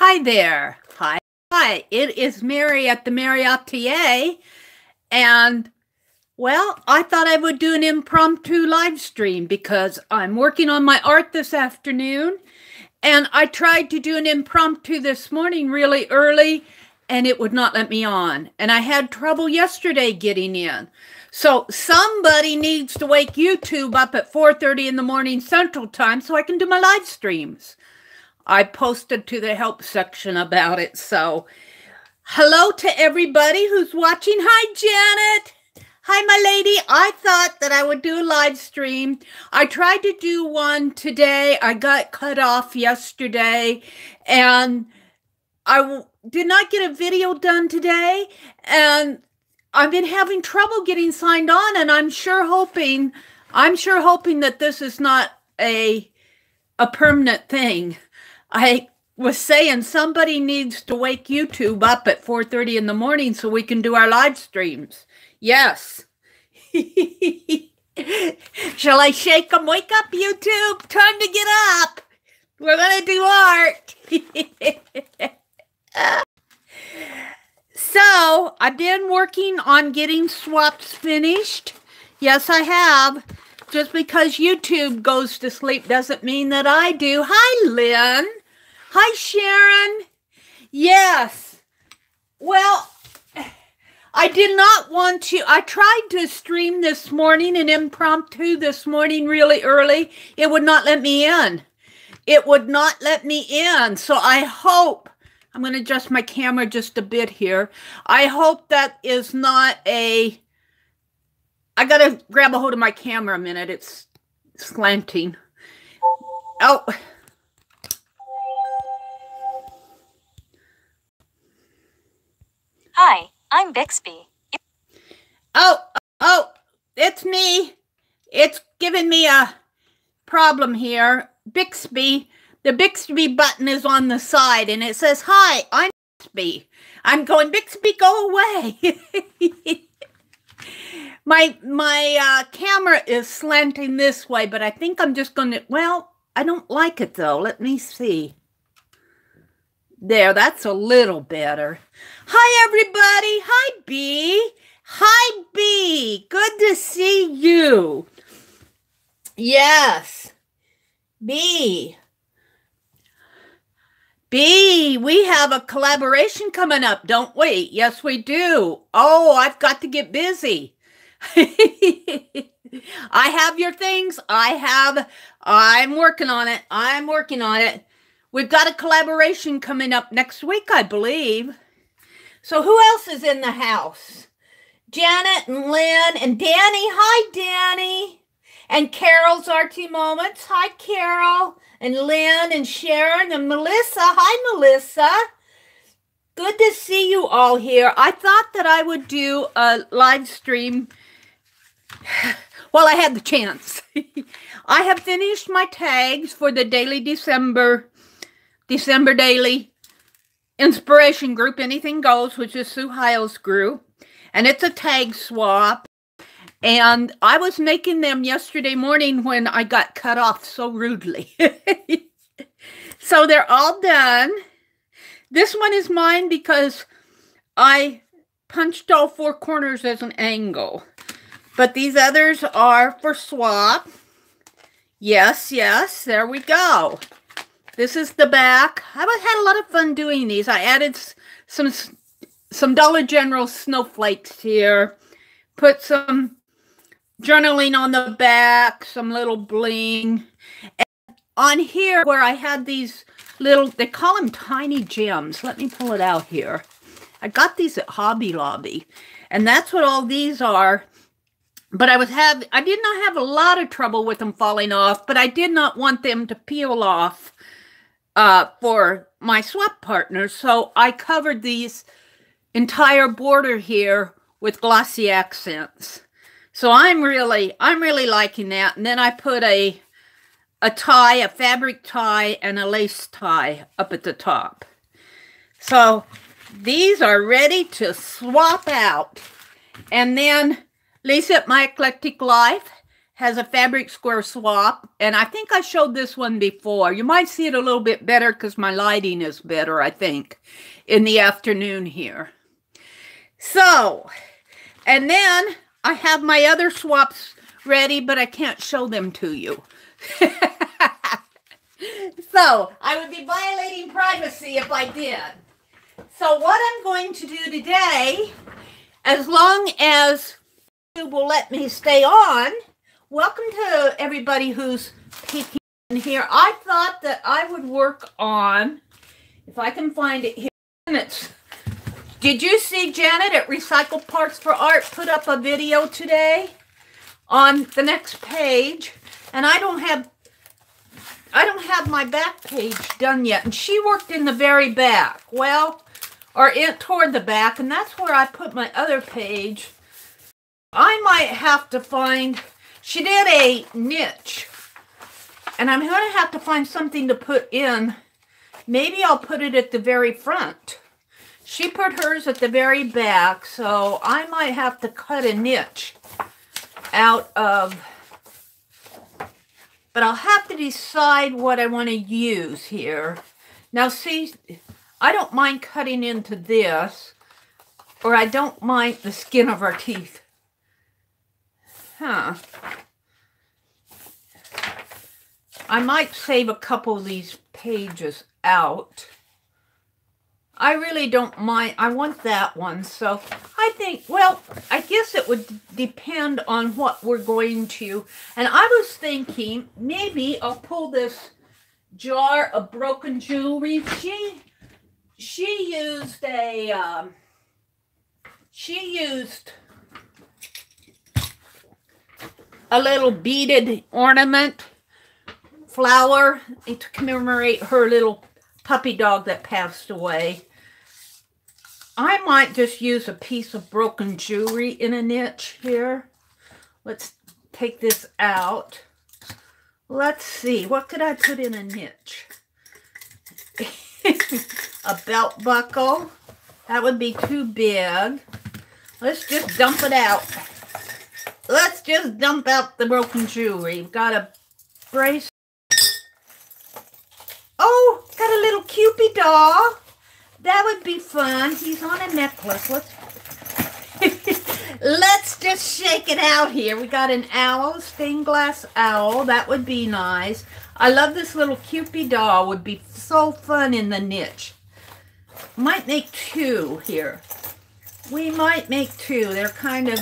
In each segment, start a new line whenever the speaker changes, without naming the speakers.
Hi there. Hi. It is Mary at the.meri.atelier. And, well, I thought I would do an impromptu live stream because I'm working on my art this afternoon. And I tried to do an impromptu this morning really early, and it would not let me on. And I had trouble yesterday getting in. So somebody needs to wake YouTube up at 4:30 in the morning Central Time so I can do my live streams. I posted to the help section about it. So hello to everybody who's watching. Hi, Janet. Hi, my lady. I thought that I would do a live stream. I tried to do one today. I got cut off yesterday, and I did not get a video done today, and I've been having trouble getting signed on, and I'm sure hoping that this is not a permanent thing. I was saying somebody needs to wake YouTube up at 4:30 in the morning so we can do our live streams. Yes. Shall I shake them? Wake up, YouTube. Time to get up. We're going to do art. So, I've been working on getting swaps finished. Yes, I have. Just because YouTube goes to sleep doesn't mean that I do. Hi, Lynn. Hi, Sharon. Yes. Well, I did not want to. I tried to stream this morning, an impromptu this morning really early. It would not let me in. It would not let me in. So I hope, I'm going to adjust my camera just a bit here. I hope that is not a, I got to grab a hold of my camera a minute. It's slanting. Oh.
Hi, I'm Bixby.
Oh, it's me. It's giving me a problem here. Bixby, the Bixby button is on the side, and it says, "Hi, I'm Bixby." I'm going, Bixby, go away. My camera is slanting this way, but I think I'm just going to, well, I don't like it, though. Let me see. There, that's a little better. Hi, everybody. Hi, B. Hi, B. Good to see you. Yes. B. B, we have a collaboration coming up, don't we? Yes, we do. Oh, I've got to get busy. I have your things. I'm working on it. I'm working on it. We've got a collaboration coming up next week, I believe. So who else is in the house? Janet and Lynn and Danny. Hi, Danny. And Carol's Artsy Moments. Hi, Carol. And Lynn and Sharon and Melissa. Hi, Melissa. Good to see you all here. I thought that I would do a live stream while I had the chance. I have finished my tags for the daily December Daily Inspiration Group, Anything Goes, which is Sue Heil's group. And it's a tag swap. And I was making them yesterday morning when I got cut off so rudely. So they're all done. This one is mine because I punched all four corners as an angle. But these others are for swap. Yes, yes, there we go. This is the back. I've had a lot of fun doing these. I added some Dollar General snowflakes here. Put some journaling on the back, some little bling. And on here where I had these little, they call them tiny gems. Let me pull it out here. I got these at Hobby Lobby. And that's what all these are. But I did not have a lot of trouble with them falling off, but I did not want them to peel off for my swap partners. So I covered these entire border here with glossy accents. So I'm really liking that. And then I put a tie, a fabric tie, and a lace tie up at the top. So these are ready to swap out. And then Lisa at My Eclectic Life has a fabric square swap, and I think I showed this one before. You might see it a little bit better because my lighting is better, I think, in the afternoon here. So, and then I have my other swaps ready, but I can't show them to you. So, I would be violating privacy if I did. So, what I'm going to do today, as long as you will let me stay on, welcome to everybody who's peeking in here. I thought that I would work on, if I can find it here, did you see Janet at Recycled Parts for Art put up a video today on the next page? And I don't have my back page done yet. And she worked in the very back. Well, or toward the back. And that's where I put my other page. I might have to find, she did a niche. And I'm going to have to find something to put in. Maybe I'll put it at the very front. She put hers at the very back, so I might have to cut a niche out of, but I'll have to decide what I want to use here. Now see, I don't mind cutting into this, or I don't mind the skin of our teeth. Huh. I might save a couple of these pages out. I really don't mind. I want that one. So I think, well, I guess it would depend on what we're going to. And I was thinking maybe I'll pull this jar of broken jewelry. She used a little beaded ornament flower to commemorate her little puppy dog that passed away. I might just use a piece of broken jewelry in a niche here. Let's take this out. Let's see, what could I put in a niche? A belt buckle. That would be too big. Let's just dump it out. Let's just dump out the broken jewelry. We've got a bracelet. Oh, got a little Cupid doll. That would be fun. He's on a necklace. Let's just shake it out here. We got an owl, stained glass owl. That would be nice. I love this little Cupid doll. Would be so fun in the niche. Might make two here. We might make two. They're kind of...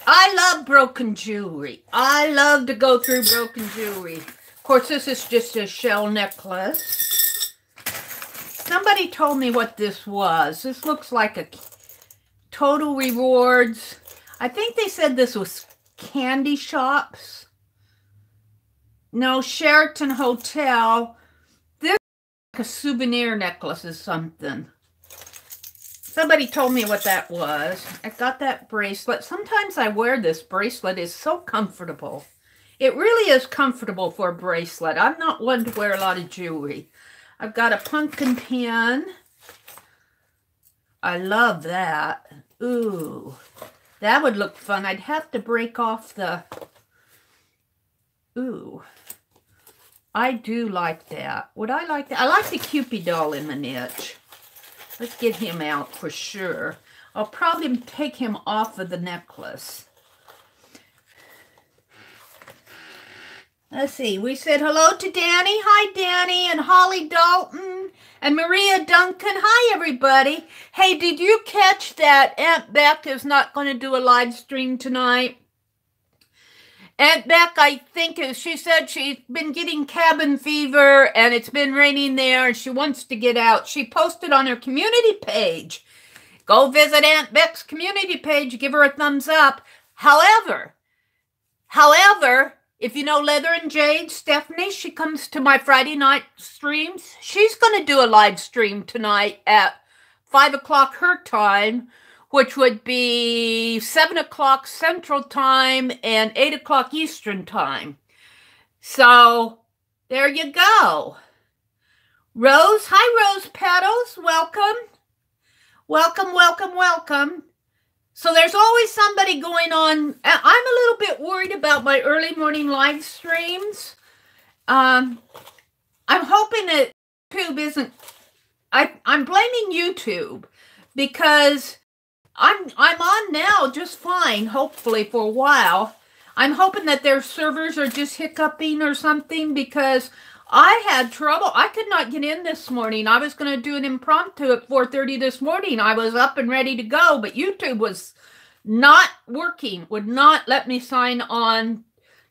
I love broken jewelry. I love to go through broken jewelry. Of course, this is just a shell necklace. Somebody told me what this was. This looks like a Total Rewards. I think they said this was candy shops. No, Sheraton Hotel. This is like a souvenir necklace or something. Somebody told me what that was. I got that bracelet. Sometimes I wear this bracelet. It's so comfortable. It really is comfortable for a bracelet. I'm not one to wear a lot of jewelry. I've got a pumpkin pin. I love that. Ooh, that would look fun. I'd have to break off the... Ooh, I do like that. Would I like that? I like the Cupid doll in the niche. Let's get him out for sure. I'll probably take him off of the necklace. Let's see. We said hello to Danny. Hi, Danny. And Holly Dalton. And Maria Duncan. Hi, everybody. Hey, did you catch that Aunt Beck is not going to do a live stream tonight? Aunt Beck, I think, she said she's been getting cabin fever and it's been raining there and she wants to get out. She posted on her community page. Go visit Aunt Beck's community page. Give her a thumbs up. However, if you know Leather and Jade, Stephanie, she comes to my Friday night streams. She's going to do a live stream tonight at 5 o'clock her time, which would be 7 o'clock Central Time and 8 o'clock Eastern Time. So, there you go. Rose, hi Rose Petals, welcome. Welcome, welcome, welcome. So there's always somebody going on. I'm a little bit worried about my early morning live streams. I'm hoping that YouTube isn't. I'm blaming YouTube because I'm on now just fine, hopefully for a while. I'm hoping that their servers are just hiccuping or something because I had trouble. I could not get in this morning. I was going to do an impromptu at 4:30 this morning. I was up and ready to go, but YouTube was not working, would not let me sign on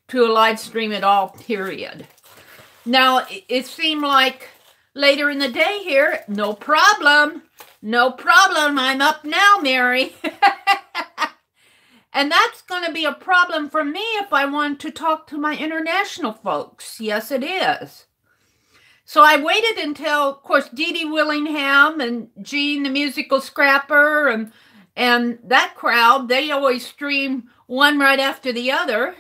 to a live stream at all, period. Now, it seemed like later in the day here, no problem. No problem. I'm up now, Mary. And that's going to be a problem for me if I want to talk to my international folks. Yes, it is. So I waited until, of course, Dee Dee Willingham and Jean, the musical scrapper, and that crowd, they always stream one right after the other.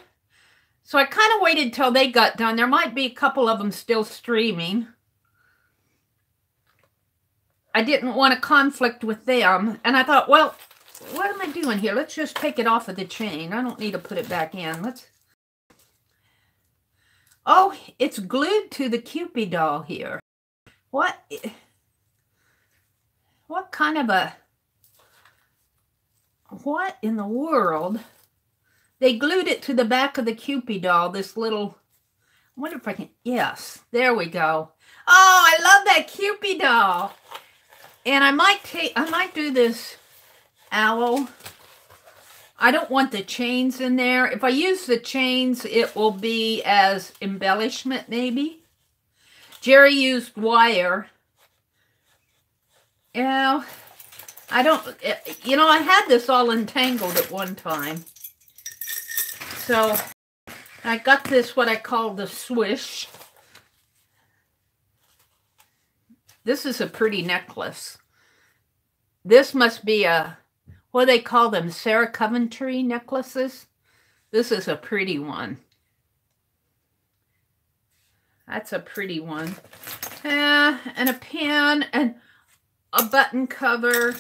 So I kind of waited till they got done. There might be a couple of them still streaming. I didn't want to conflict with them. And I thought, well, what am I doing here? Let's just take it off of the chain. I don't need to put it back in. Oh, it's glued to the Cupid doll here. What kind of a... What in the world? They glued it to the back of the Cupid doll, this little... I wonder if I can... Yes, there we go. Oh, I love that Cupid doll. And I might do this owl. I don't want the chains in there. If I use the chains, it will be as embellishment, maybe. Jeri used wire. I had this all entangled at one time. So I got this, what I call the swish. This is a pretty necklace. This must be a, what do they call them, Sarah Coventry necklaces? This is a pretty one. That's a pretty one. And a pin and a button cover.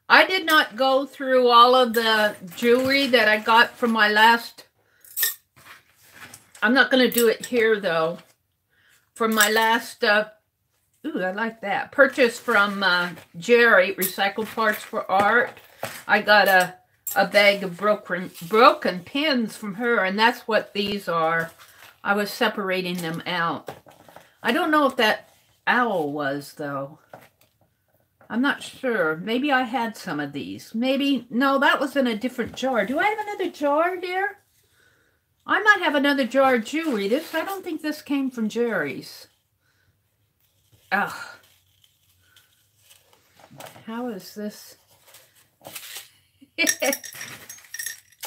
I did not go through all of the jewelry that I got from my last... I'm not going to do it here, though. From my last... Ooh, I like that. Purchase from Jeri, Recycled Parts for Art. I got a bag of broken pins from her, and that's what these are. I was separating them out. I don't know if that owl was, though. I'm not sure. Maybe I had some of these. Maybe, no, that was in a different jar. Do I have another jar there? I might have another jar of jewelry. I don't think this came from Jeri's. Ugh. How is this?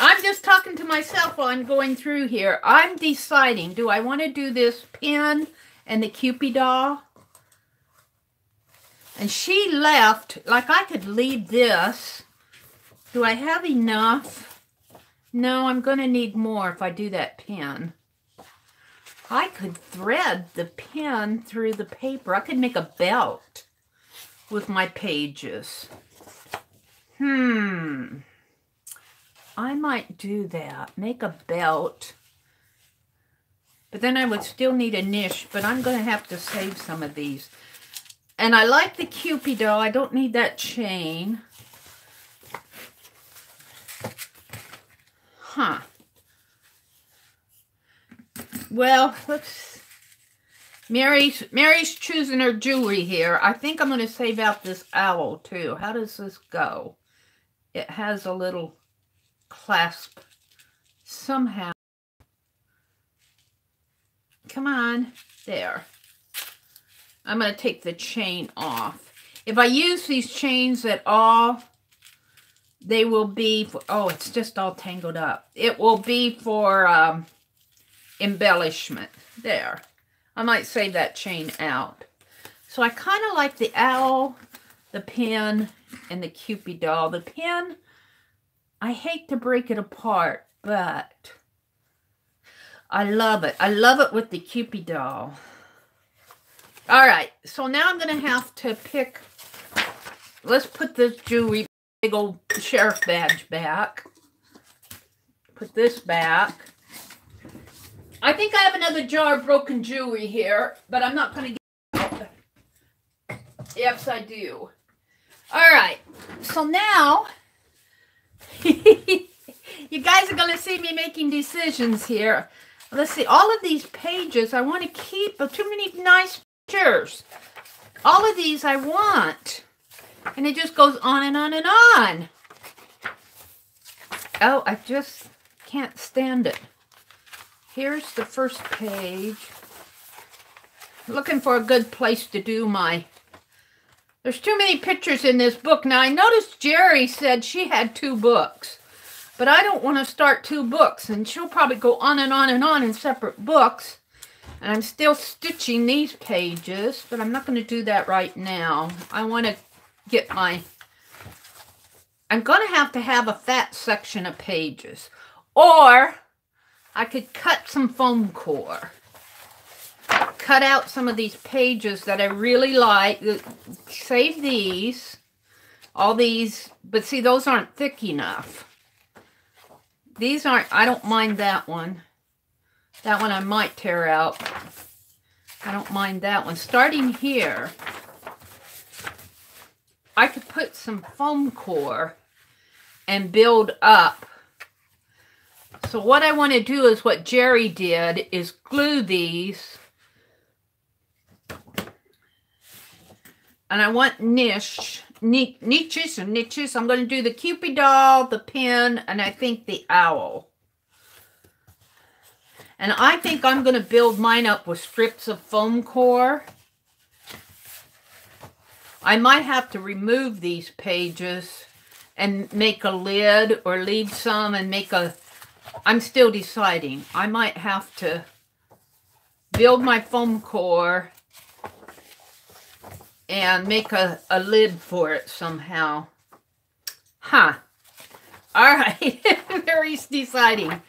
I'm just talking to myself while I'm going through here. I'm deciding, do I want to do this pin and the Cupid doll? And she left, like I could leave this. Do I have enough? No, I'm going to need more if I do that pin. I could thread the pin through the paper. I could make a belt with my pages. I might do that. Make a belt. But then I would still need a niche, but I'm going to have to save some of these. And I like the Cupid doll. I don't need that chain. Huh. Well, let's... Mary's choosing her jewelry here. I think I'm going to save out this owl, too. How does this go? It has a little clasp somehow. Come on. There. I'm going to take the chain off. If I use these chains at all, they will be for... Oh, it's just all tangled up. It will be for embellishment. There. I might save that chain out. So I kind of like the owl, the pin, and the Cupid doll. The pin, I hate to break it apart, but I love it. I love it with the Cupid doll. All right, so now I'm going to have to pick, let's put this jewelry big old sheriff badge back. Put this back. I think I have another jar of broken jewelry here, but I'm not going to get it out. Yes, I do. All right. So now, you guys are going to see me making decisions here. Let's see. All of these pages I want to keep. But too many nice pictures. All of these I want. And it just goes on and on and on. Oh, I just can't stand it. Here's the first page. Looking for a good place to do my... There's too many pictures in this book. Now, I noticed Jeri said she had 2 books. But I don't want to start 2 books. And she'll probably go on and on and on in separate books. And I'm still stitching these pages. But I'm not going to do that right now. I want to get my... I'm going to have a fat section of pages. Or I could cut some foam core. Cut out some of these pages that I really like. Save these. All these. But see, those aren't thick enough. These aren't, I don't mind that one. That one I might tear out. I don't mind that one. Starting here, I could put some foam core and build up. So what I want to do is what Jeri did, is glue these. And I want niches. I'm going to do the Cupid doll, the pin, and I think the owl. And I think I'm going to build mine up with strips of foam core. I might have to remove these pages and make a lid, or leave some and make a... I'm still deciding. I might have to build my foam core and make a lid for it somehow. Huh. All right. Mary's deciding.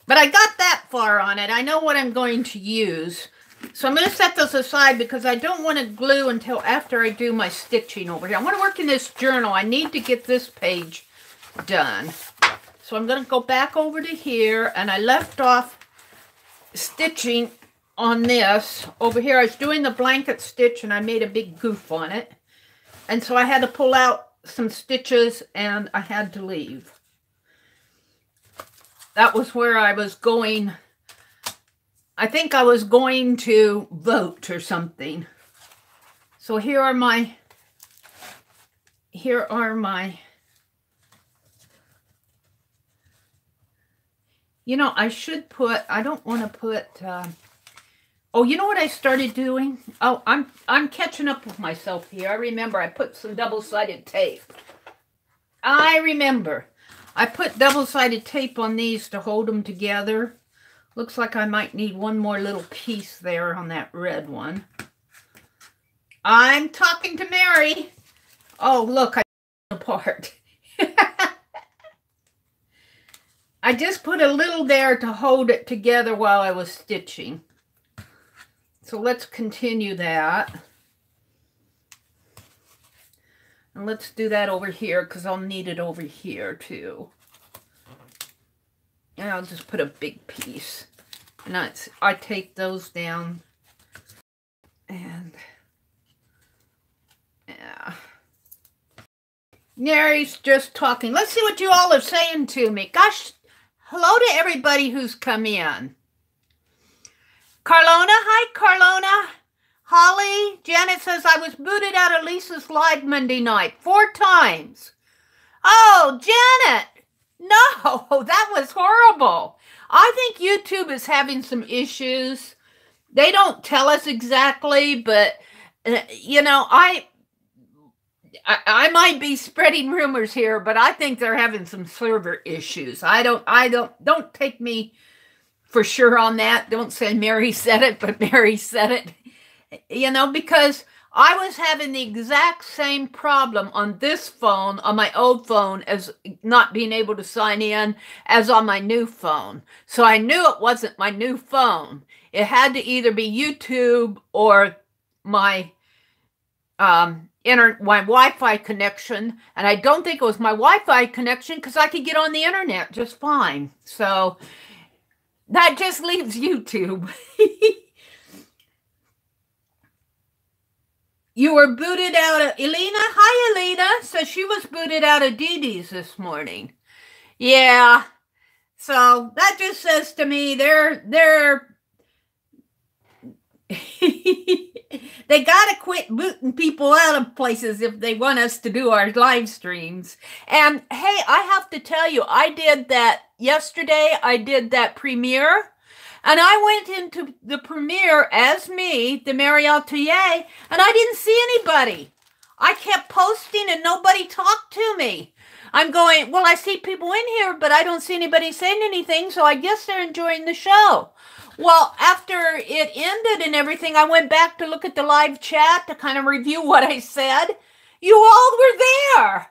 But I got that far on it. I know what I'm going to use. So I'm going to set this aside because I don't want to glue until after I do my stitching over here. I want to work in this journal. I need to get this page done. So I'm going to go back over to here, and I left off stitching on this. Over here, I was doing the blanket stitch, and I made a big goof on it. And so I had to pull out some stitches, and I had to leave. That was where I was going. I think I was going to vote or something. So here are my... You know, I should put, I don't want to put, oh, you know what I started doing? Oh, I'm catching up with myself here. I remember I put some double-sided tape. I remember. I put double-sided tape on these to hold them together. Looks like I might need one more little piece there on that red one. I'm talking to Mary. Oh, look, I apart. I just put a little there to hold it together while I was stitching. So let's continue that. And let's do that over here because I'll need it over here too. And I'll just put a big piece. And I take those down. And yeah. Mary's just talking. Let's see what you all are saying to me. Gosh. Hello to everybody who's come in. Carlona, hi Carlona. Holly, Janet says, I was booted out of Lisa's live Monday night 4 times. Oh, Janet, no, that was horrible. I think YouTube is having some issues. They don't tell us exactly, but, you know, I might be spreading rumors here, but I think they're having some server issues. Don't take me for sure on that. Don't say Mary said it, but Mary said it. You know, because I was having the exact same problem on this phone, on my old phone, as not being able to sign in as on my new phone. So I knew it wasn't my new phone. It had to either be YouTube or my my Wi-Fi connection, and I don't think it was my Wi-Fi connection because I could get on the internet just fine. So that just leaves YouTube. You were booted out of Elena. Hi, Elena. So she was booted out of Didi's this morning. Yeah. So that just says to me they're they got to quit booting people out of places if they want us to do our live streams. And hey, I have to tell you, I did that yesterday. I did that premiere. And I went into the premiere as me, the.meri.atelier, and I didn't see anybody. I kept posting and nobody talked to me. I'm going, well, I see people in here, but I don't see anybody saying anything, so I guess they're enjoying the show. Well, after it ended and everything, I went back to look at the live chat to kind of review what I said. You all were there.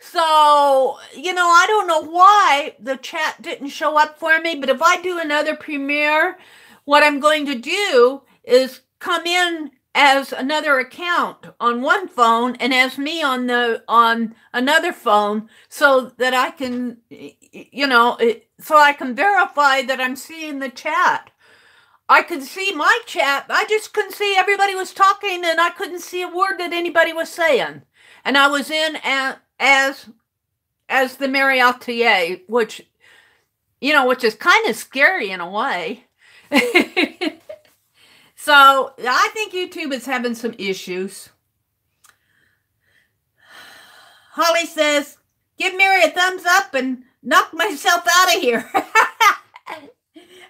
So, you know, I don't know why the chat didn't show up for me, but if I do another premiere, what I'm going to do is come in as another account on one phone and as me on another phone so that I can, you know, so I can verify that I'm seeing the chat. I could see my chat. I just couldn't see everybody was talking and I couldn't see a word that anybody was saying. And I was in as the.meri.atelier, which, you know, which is kind of scary in a way. So I think YouTube is having some issues. Holly says, give Mary a thumbs up and knock myself out of here.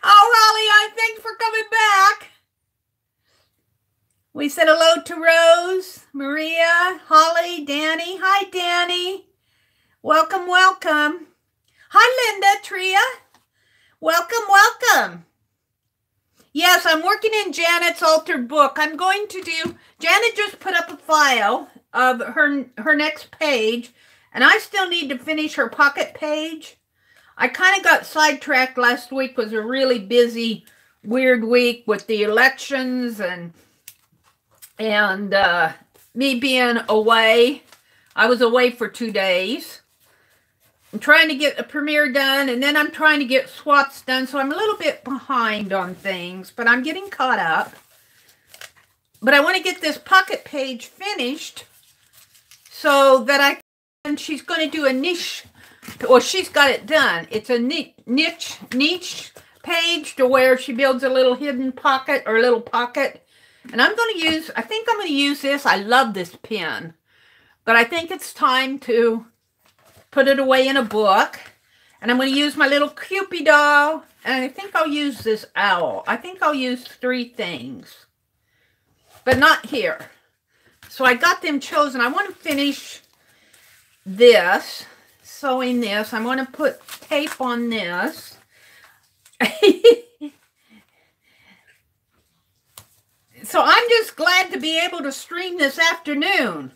Oh, Holly, thanks for coming back. We said hello to Rose, Maria, Holly, Danny. Hi, Danny. Welcome, welcome. Hi, Linda, Tria. Welcome, welcome. Yes, I'm working in Janet's altered book. I'm going to do, Janet just put up a file of her next page, and I still need to finish her pocket page. I kind of got sidetracked last week. It was a really busy, weird week with the elections and me being away. I was away for 2 days. I'm trying to get a premiere done, and then I'm trying to get swaps done, so I'm a little bit behind on things, but I'm getting caught up. But I want to get this pocket page finished so that and she's going to do a niche, or she's got it done. It's a niche page to where she builds a little hidden pocket or a little pocket. And I'm going to use, I think I'm going to use this. I love this pen, but I think it's time to put it away in a book. And I'm going to use my little Cupid doll. And I think I'll use this owl. I think I'll use 3 things. But not here. So I got them chosen. I want to finish this. Sewing this. I want to put tape on this. So I'm just glad to be able to stream this afternoon.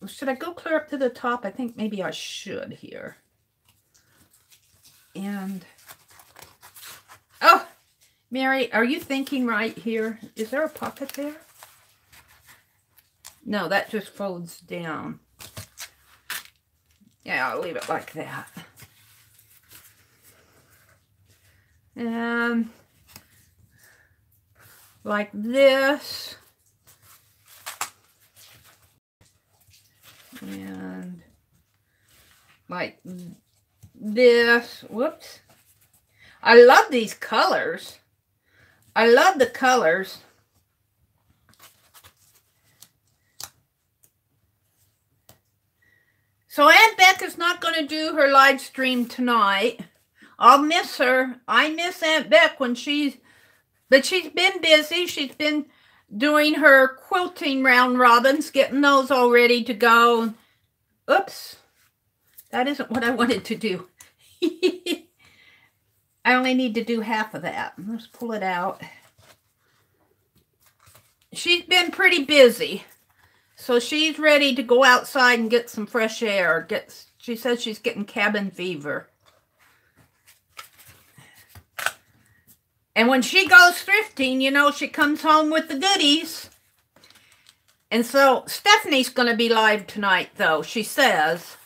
Should I go clear up to the top? I think maybe I should here. And, oh, Mary, are you thinking right here? Is there a pocket there? No, that just folds down. Yeah, I'll leave it like that. And like this. And like this. Whoops. I love these colors. I love the colors. So Aunt Beck is not going to do her live stream tonight. I'll miss her. I miss Aunt Beck when but she's been busy. She's been doing her quilting round robins, getting those all ready to go. Oops. That isn't what I wanted to do. I only need to do half of that. Let's pull it out. She's been pretty busy. So she's ready to go outside and get some fresh air. She says she's getting cabin fever. And when she goes thrifting, you know, she comes home with the goodies. And so Stephanie's going to be live tonight, though, she says,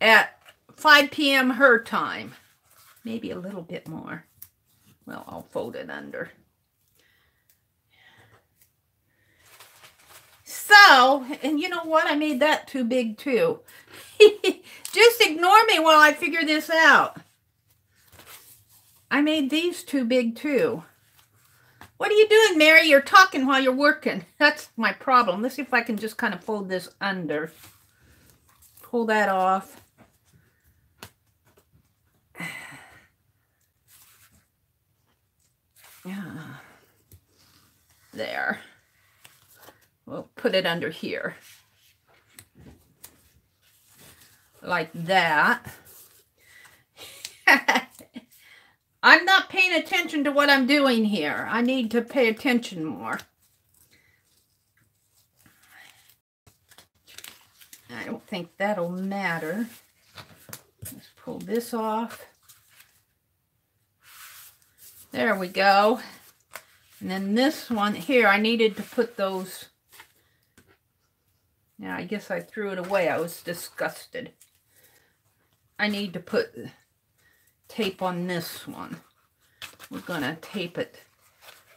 at 5 p.m. her time. Maybe a little bit more. Well, I'll fold it under. So, and you know what? I made that too big, too. Just ignore me while I figure this out. I made these too big, too. What are you doing, Mary? You're talking while you're working. That's my problem. Let's see if I can just kind of fold this under. Pull that off. Yeah. There. We'll put it under here. Like that. I'm not paying attention to what I'm doing here. I need to pay attention more. I don't think that'll matter. Let's pull this off. There we go. And then this one here, I needed to put those. Yeah, I guess I threw it away. I was disgusted. I need to put tape on this one. We're going to tape it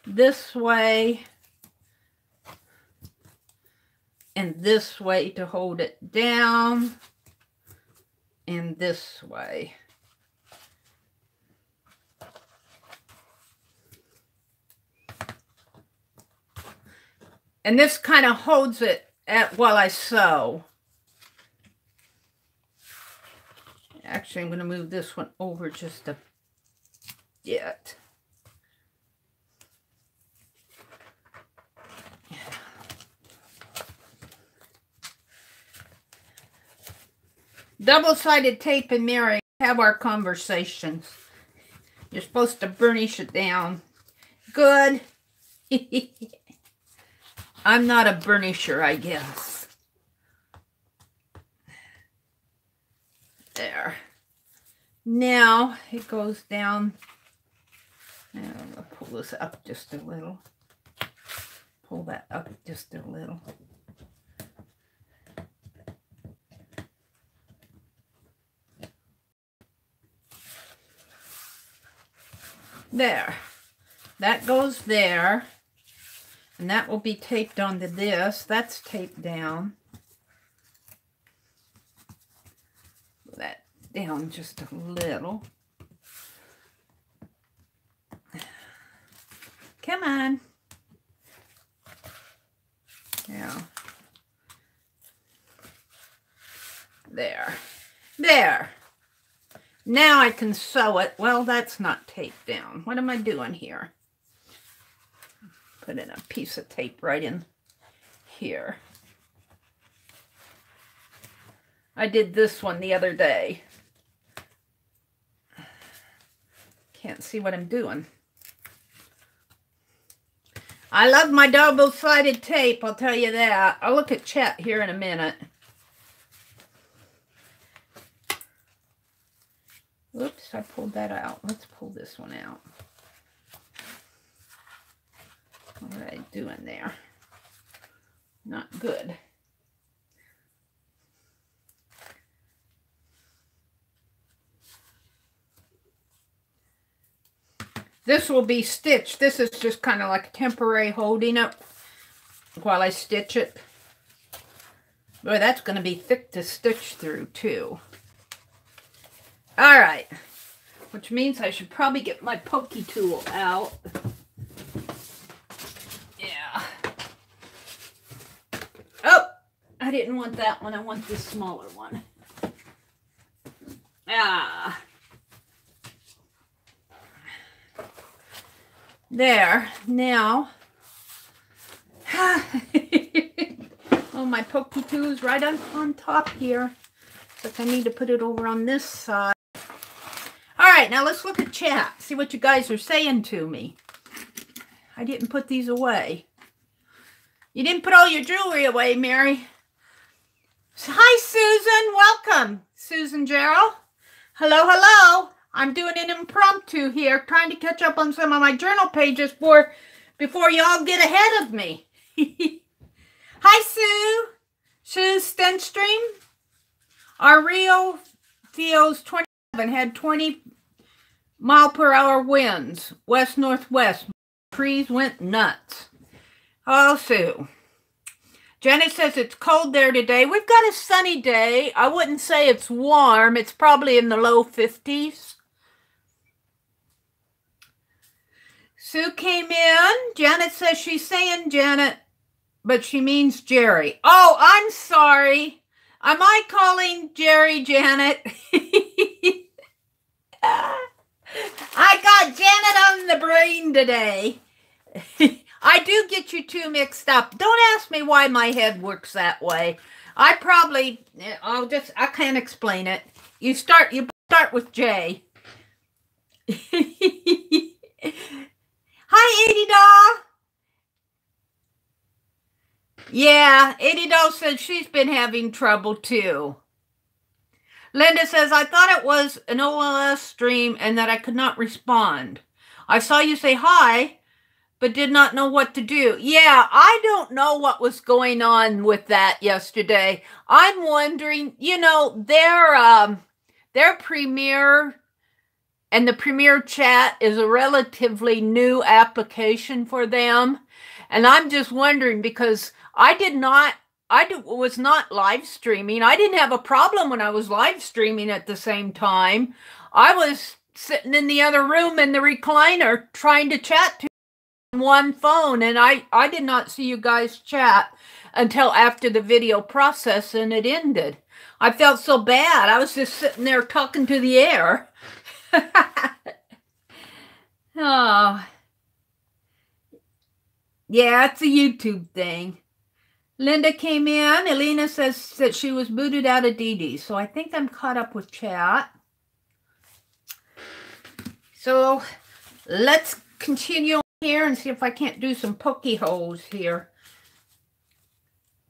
this way and this way to hold it down, and this way. And this kind of holds it while I sew. Actually, I'm going to move this one over just a bit. Double-sided tape and Mary have our conversations. You're supposed to burnish it down. Good. I'm not a burnisher, I guess. There. Now it goes down. I'm going to pull this up just a little. Pull that up just a little. There. That goes there. And that will be taped onto this. That's taped down. Pull that down just a little. Come on. Yeah. There. There. Now I can sew it. Well, that's not taped down. What am I doing here? Put in a piece of tape right in here. I did this one the other day. Can't see what I'm doing. I love my double-sided tape, I'll tell you that. I'll look at chat here in a minute. Oops, I pulled that out. Let's pull this one out. What did I do in there? Not good. This will be stitched. This is just kind of like a temporary holding up while I stitch it. Boy, that's going to be thick to stitch through too. All right, which means I should probably get my pokey tool out. Yeah. Oh, I didn't want that one. I want this smaller one. Ah. There. Now. Oh, my pokey tool is right on top here. So I need to put it over on this side. All right, now let's look at chat. See what you guys are saying to me. I didn't put these away. You didn't put all your jewelry away, Mary. Hi, Susan. Welcome, Susan Gerald. Hello, hello. I'm doing an impromptu here, trying to catch up on some of my journal pages before y'all get ahead of me. Hi, Sue. Sue Stenstream. Our Rio Theos 27 had 20-mile-per-hour winds, west-northwest. Trees went nuts. Oh, Sue. Janet says it's cold there today. We've got a sunny day. I wouldn't say it's warm. It's probably in the low 50s. Sue came in. Janet says she's saying Janet, but she means Jeri. Oh, I'm sorry. Am I calling Jeri Janet? I got Janet on the brain today. I do get you two mixed up. Don't ask me why my head works that way. I can't explain it. You start with J. Hi, Eddie Doll. Yeah, Eddie Doll said she's been having trouble too. Linda says, I thought it was an OLS stream and that I could not respond. I saw you say hi, but did not know what to do. Yeah, I don't know what was going on with that yesterday. I'm wondering, you know, their Premiere and the Premiere chat is a relatively new application for them. And I'm just wondering because I was not live streaming. I didn't have a problem when I was live streaming at the same time. I was sitting in the other room in the recliner trying to chat to one phone, and I did not see you guys chat until after the video process and it ended. I felt so bad. I was just sitting there talking to the air. Oh. Yeah, it's a YouTube thing. Linda came in. Elena says that she was booted out of DD. So I think I'm caught up with chat. So let's continue here and see if I can't do some pokey holes here.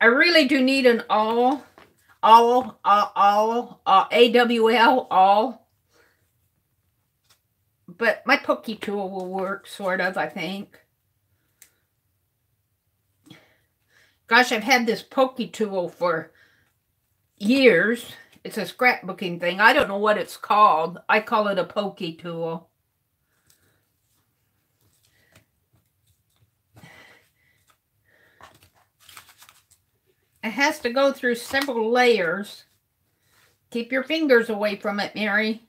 I really do need an AWL, all. But my pokey tool will work, sort of, I think. Gosh, I've had this pokey tool for years. It's a scrapbooking thing. I don't know what it's called. I call it a pokey tool. It has to go through several layers. Keep your fingers away from it, Mary.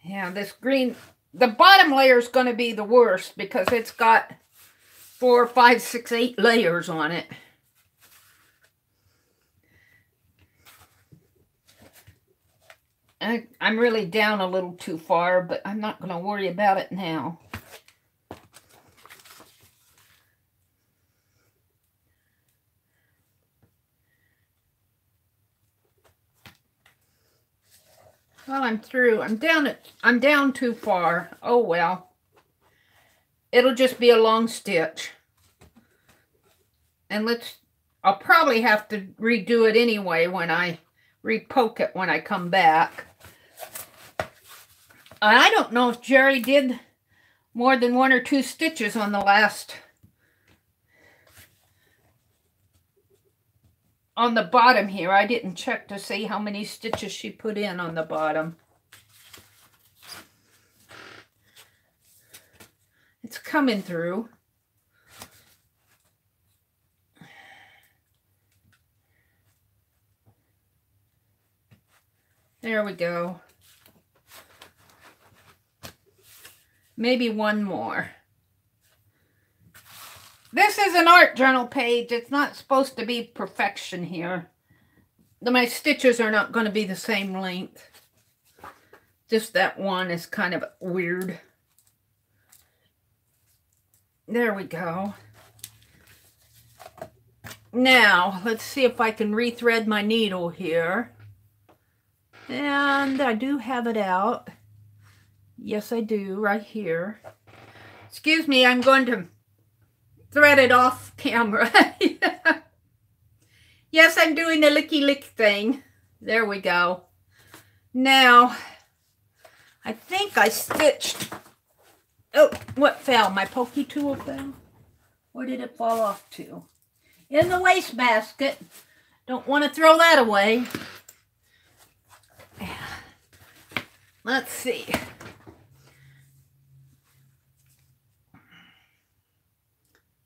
Yeah, this green, the bottom layer is going to be the worst because it's got 4, 5, 6, 8 layers on it. I'm really down a little too far, but I'm not going to worry about it now. Well, I'm through. I'm down too far. Oh well. It'll just be a long stitch. And I'll probably have to redo it anyway when I repoke it when I come back. I don't know if Jeri did more than 1 or 2 stitches on the last, on the bottom here. I didn't check to see how many stitches she put in on the bottom. It's coming through. There we go. Maybe one more. This is an art journal page. It's not supposed to be perfection here. My stitches are not going to be the same length. Just that one is kind of weird. There we go. Now, let's see if I can rethread my needle here. And I do have it out. Yes, I do, right here. Excuse me, I'm going to thread it off camera. Yes, I'm doing the licky lick thing. There we go. Now, I think I stitched, oh, what fell? My pokey tool fell? Where did it fall off to? In the wastebasket. Don't want to throw that away. Let's see.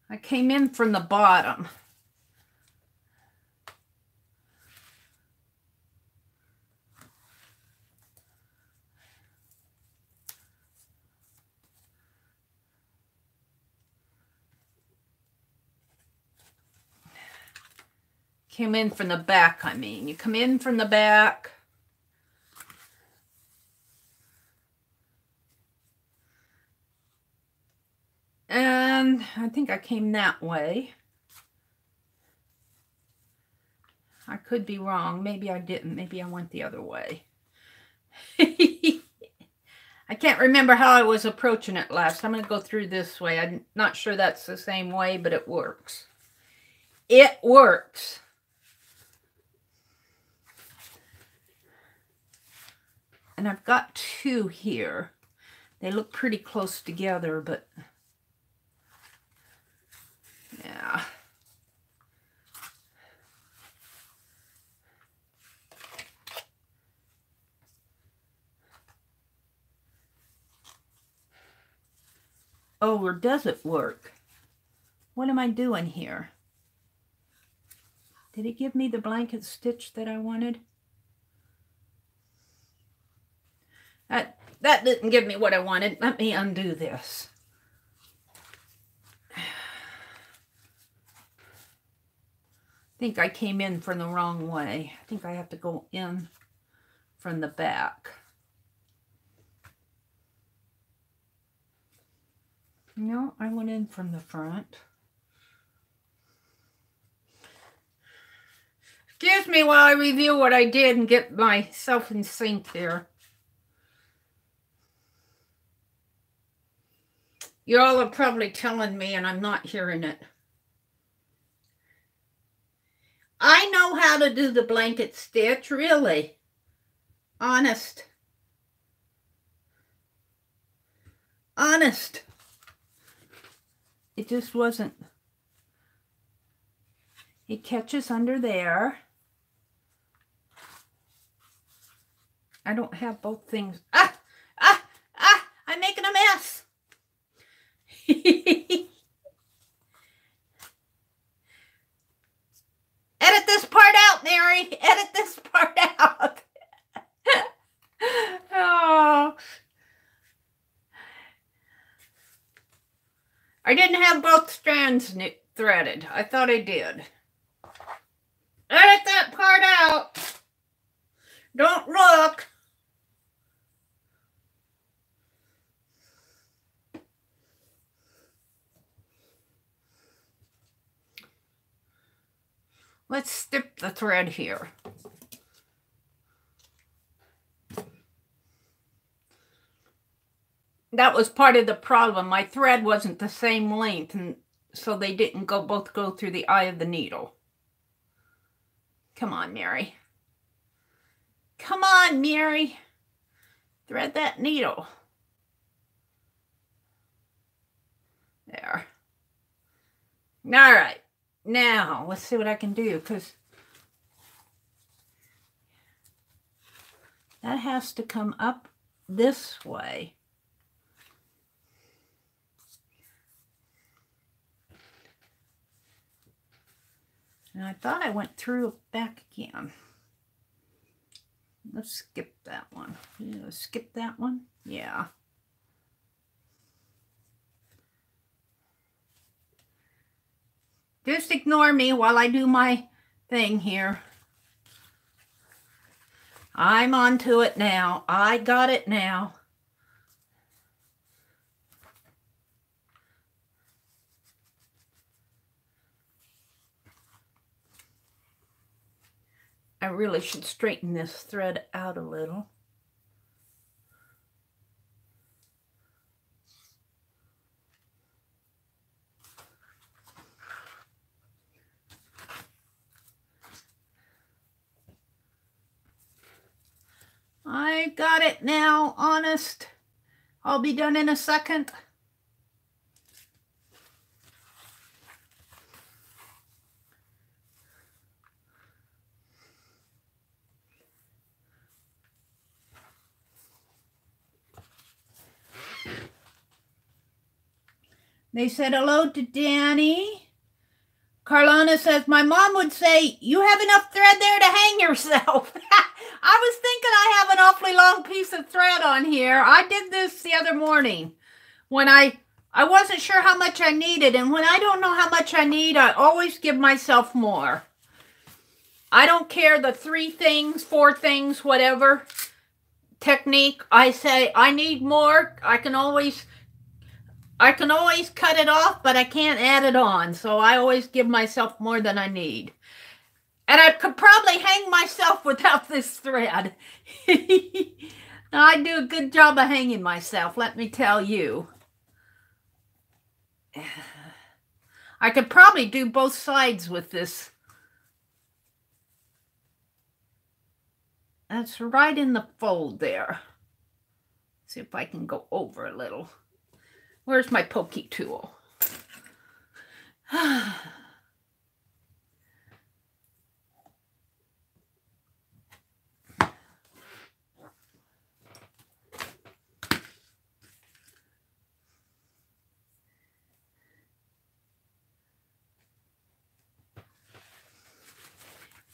I came in from the bottom. Came in from the back, I mean. You come in from the back. And I think I came that way. I could be wrong. Maybe I didn't. Maybe I went the other way. I can't remember how I was approaching it last. I'm going to go through this way. I'm not sure that's the same way, but it works. It works. And I've got two here. They look pretty close together, but yeah. Oh, or does it work? What am I doing here? Did it give me the blanket stitch that I wanted? That didn't give me what I wanted. Let me undo this. I think I came in from the wrong way. I think I have to go in from the back. No, I went in from the front. Excuse me while I review what I did and get myself in sync here. You all are probably telling me and I'm not hearing it. I know how to do the blanket stitch, really. Honest. Honest. It just wasn't. It catches under there. I don't have both things. I'm making a mess. Edit this part out, Mary. Edit this part out. Oh. I didn't have both strands threaded. I thought I did. Edit that part out. Don't look. Let's snip the thread here. That was part of the problem. My thread wasn't the same length, and so they didn't both go through the eye of the needle. Come on, Mary. Come on, Mary. Thread that needle. There. All right. Now, let's see what I can do, because that has to come up this way. And I thought I went through back again. Let's skip that one. Skip that one? Yeah. Just ignore me while I do my thing here. I'm onto it now. I got it now. I really should straighten this thread out a little. got it now, honest? I'll be done in a second. They said hello to Danny. Carlona says, my mom would say, you have enough thread there to hang yourself. I was thinking I have an awfully long piece of thread on here. I did this the other morning when I wasn't sure how much I needed. And when I don't know how much I need, I always give myself more. I don't care the 3 things, 4 things, whatever technique. I say, I need more. I can always cut it off, but I can't add it on. So I always give myself more than I need. And I could probably hang myself without this thread. I do a good job of hanging myself, let me tell you. I could probably do both sides with this. That's right in the fold there. See if I can go over a little. Where's my pokey tool?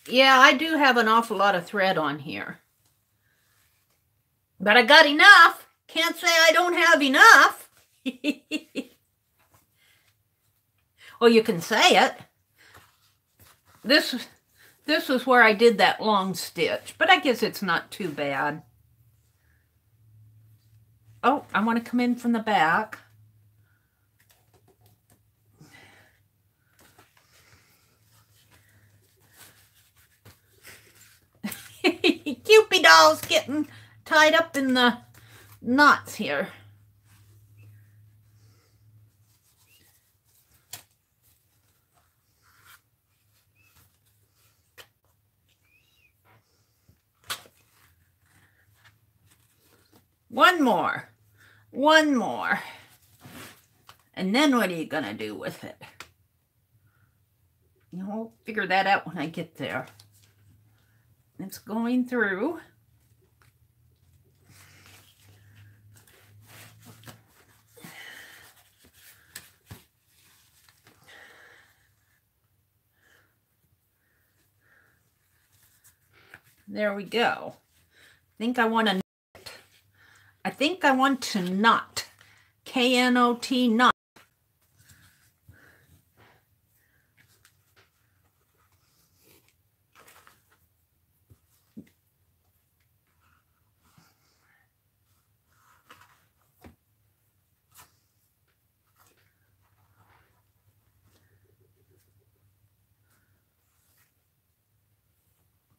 Yeah, I do have an awful lot of thread on here. But I got enough. Can't say I don't have enough. Well, you can say it. This was where I did that long stitch, but I guess it's not too bad. Oh, I want to come in from the back. Cupid doll's getting tied up in the knots here. One more. And then what are you gonna do with it? I'll figure that out when I get there. It's going through. There we go. I think I want to knot. K-N-O-T, knot.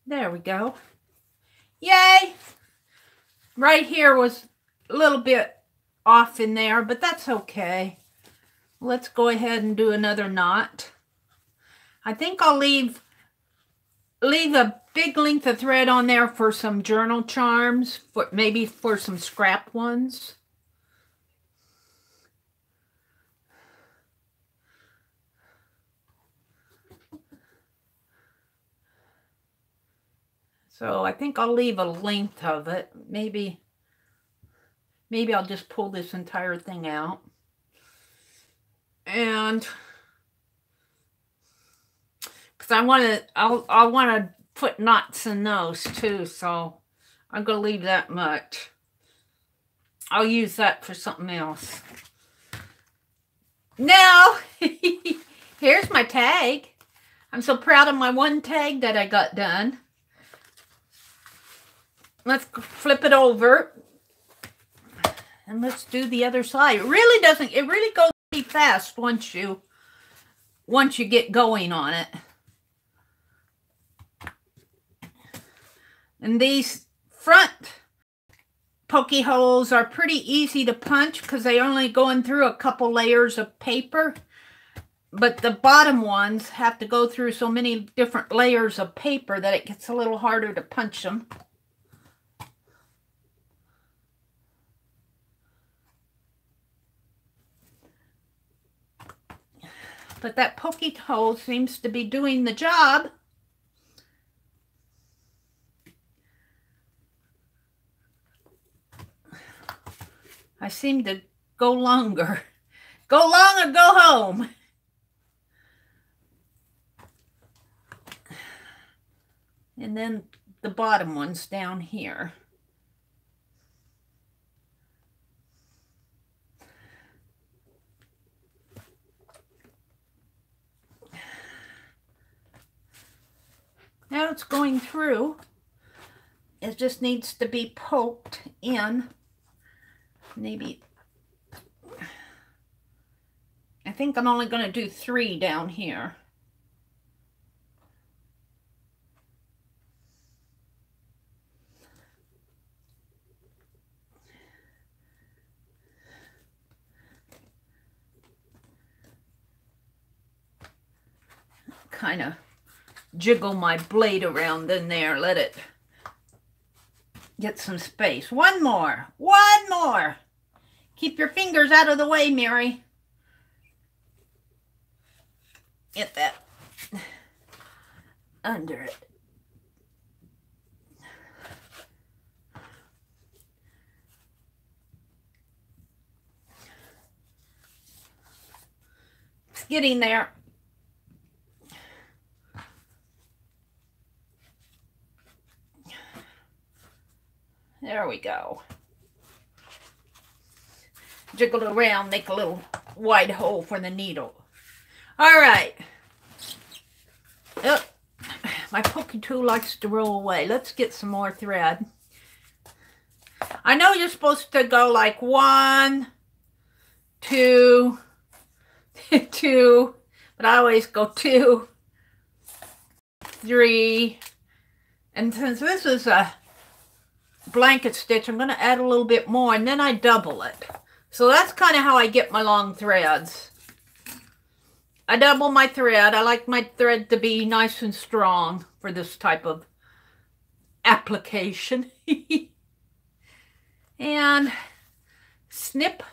There we go. Yay! Right here was a little bit off in there, but that's okay. Let's go ahead and do another knot. I think I'll leave a big length of thread on there for some journal charms, maybe for some scrap ones. So I think I'll leave a length of it. Maybe I'll just pull this entire thing out. And because I want to put knots in those too, so I'm going to leave that much. I'll use that for something else. Now, here's my tag. I'm so proud of my one tag that I got done. Let's flip it over. And let's do the other side. It really goes pretty fast once you get going on it. And these front pokey holes are pretty easy to punch because they're only going through a couple layers of paper. But the bottom ones have to go through so many different layers of paper that it gets a little harder to punch them. But that pokey hole seems to be doing the job. I seem to go longer. Go long or go home. And then the bottom one's down here. Now it's going through. It just needs to be poked in. Maybe, I think I'm only going to do 3 down here. Kind of jiggle my blade around in there, let it get some space. One more. Keep your fingers out of the way, Mary. Get that under it. It's getting there. There we go. Jiggle it around, make a little wide hole for the needle. All right. Oh, my pokey tool likes to roll away. Let's get some more thread. I know you're supposed to go like 1, 2, 2, but I always go 2, 3. And since this is a blanket stitch, I'm going to add a little bit more, and then I double it. So that's kind of how I get my long threads. I double my thread. I like my thread to be nice and strong for this type of application. And snip.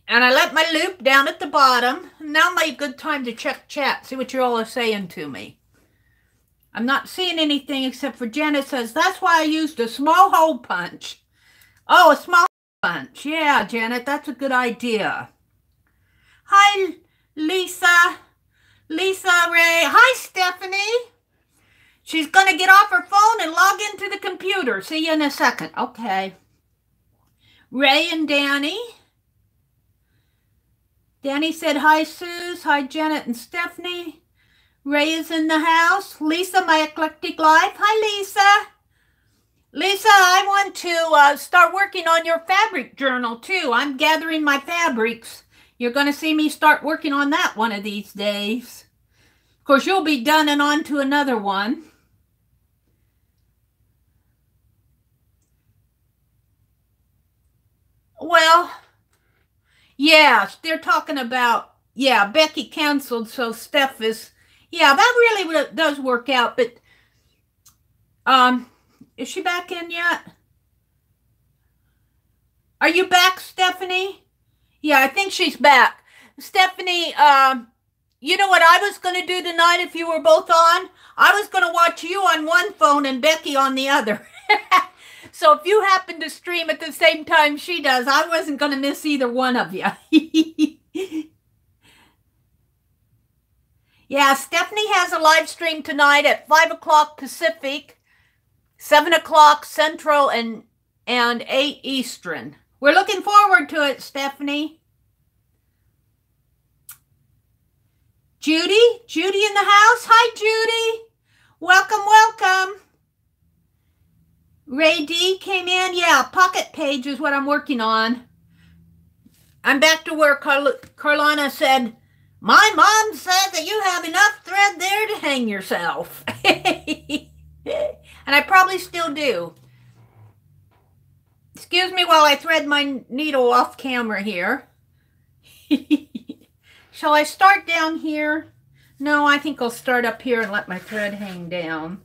And I let my loop down at the bottom. Now my good time to check chat, see what you all are saying to me. I'm not seeing anything except for Janet says, that's why I used a small hole punch. Oh, a small punch. Yeah, Janet, that's a good idea. Hi, Lisa. Lisa Ray. Hi, Stephanie. She's going to get off her phone and log into the computer. See you in a second. Okay. Ray and Danny. Danny said, hi, Suze. Hi, Janet and Stephanie. Ray is in the house. Lisa, my eclectic life. Hi, Lisa. Lisa, I want to start working on your fabric journal, too. I'm gathering my fabrics. You're going to see me start working on that one of these days. Of course, you'll be done and on to another one. Well, yeah, they're talking about, yeah, Becky canceled, so Steph is... Yeah, that really does work out, but is she back in yet? Are you back, Stephanie? Yeah, I think she's back. Stephanie, you know what I was going to do tonight if you were both on? I was going to watch you on one phone and Becky on the other. So if you happen to stream at the same time she does, I wasn't going to miss either one of you. Yeah, Stephanie has a live stream tonight at 5 o'clock Pacific, 7 o'clock Central, and 8 Eastern. We're looking forward to it, Stephanie. Judy in the house. Hi, Judy. Welcome, welcome. Ray D came in. Yeah, pocket page is what I'm working on. I'm back to where Carlana said, my mom said that you have enough thread there to hang yourself. And I probably still do. Excuse me while I thread my needle off camera here. Shall I start down here? No, I think I'll start up here and let my thread hang down.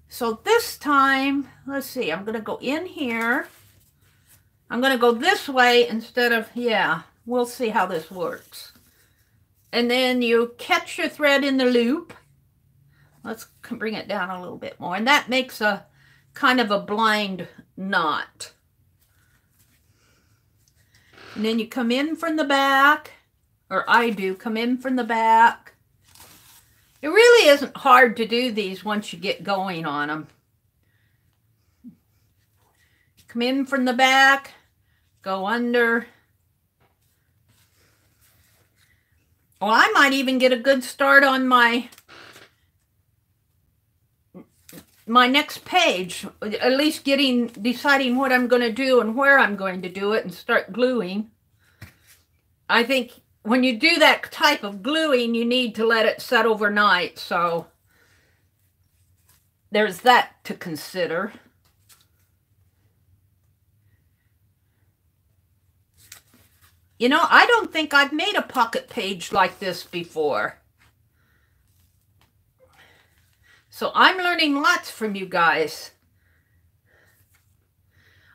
So this time, let's see, I'm going to go in here. I'm going to go this way instead of, yeah, we'll see how this works. And then you catch your thread in the loop. Let's bring it down a little bit more. And that makes a kind of a blind knot. And then you come in from the back, or I do come in from the back. It really isn't hard to do these once you get going on them. Come in from the back, go under. Well, I might even get a good start on my next page, at least deciding what I'm going to do and where I'm going to do it and start gluing. I think when you do that type of gluing, you need to let it set overnight. So there's that to consider. You know, I don't think I've made a pocket page like this before. So I'm learning lots from you guys.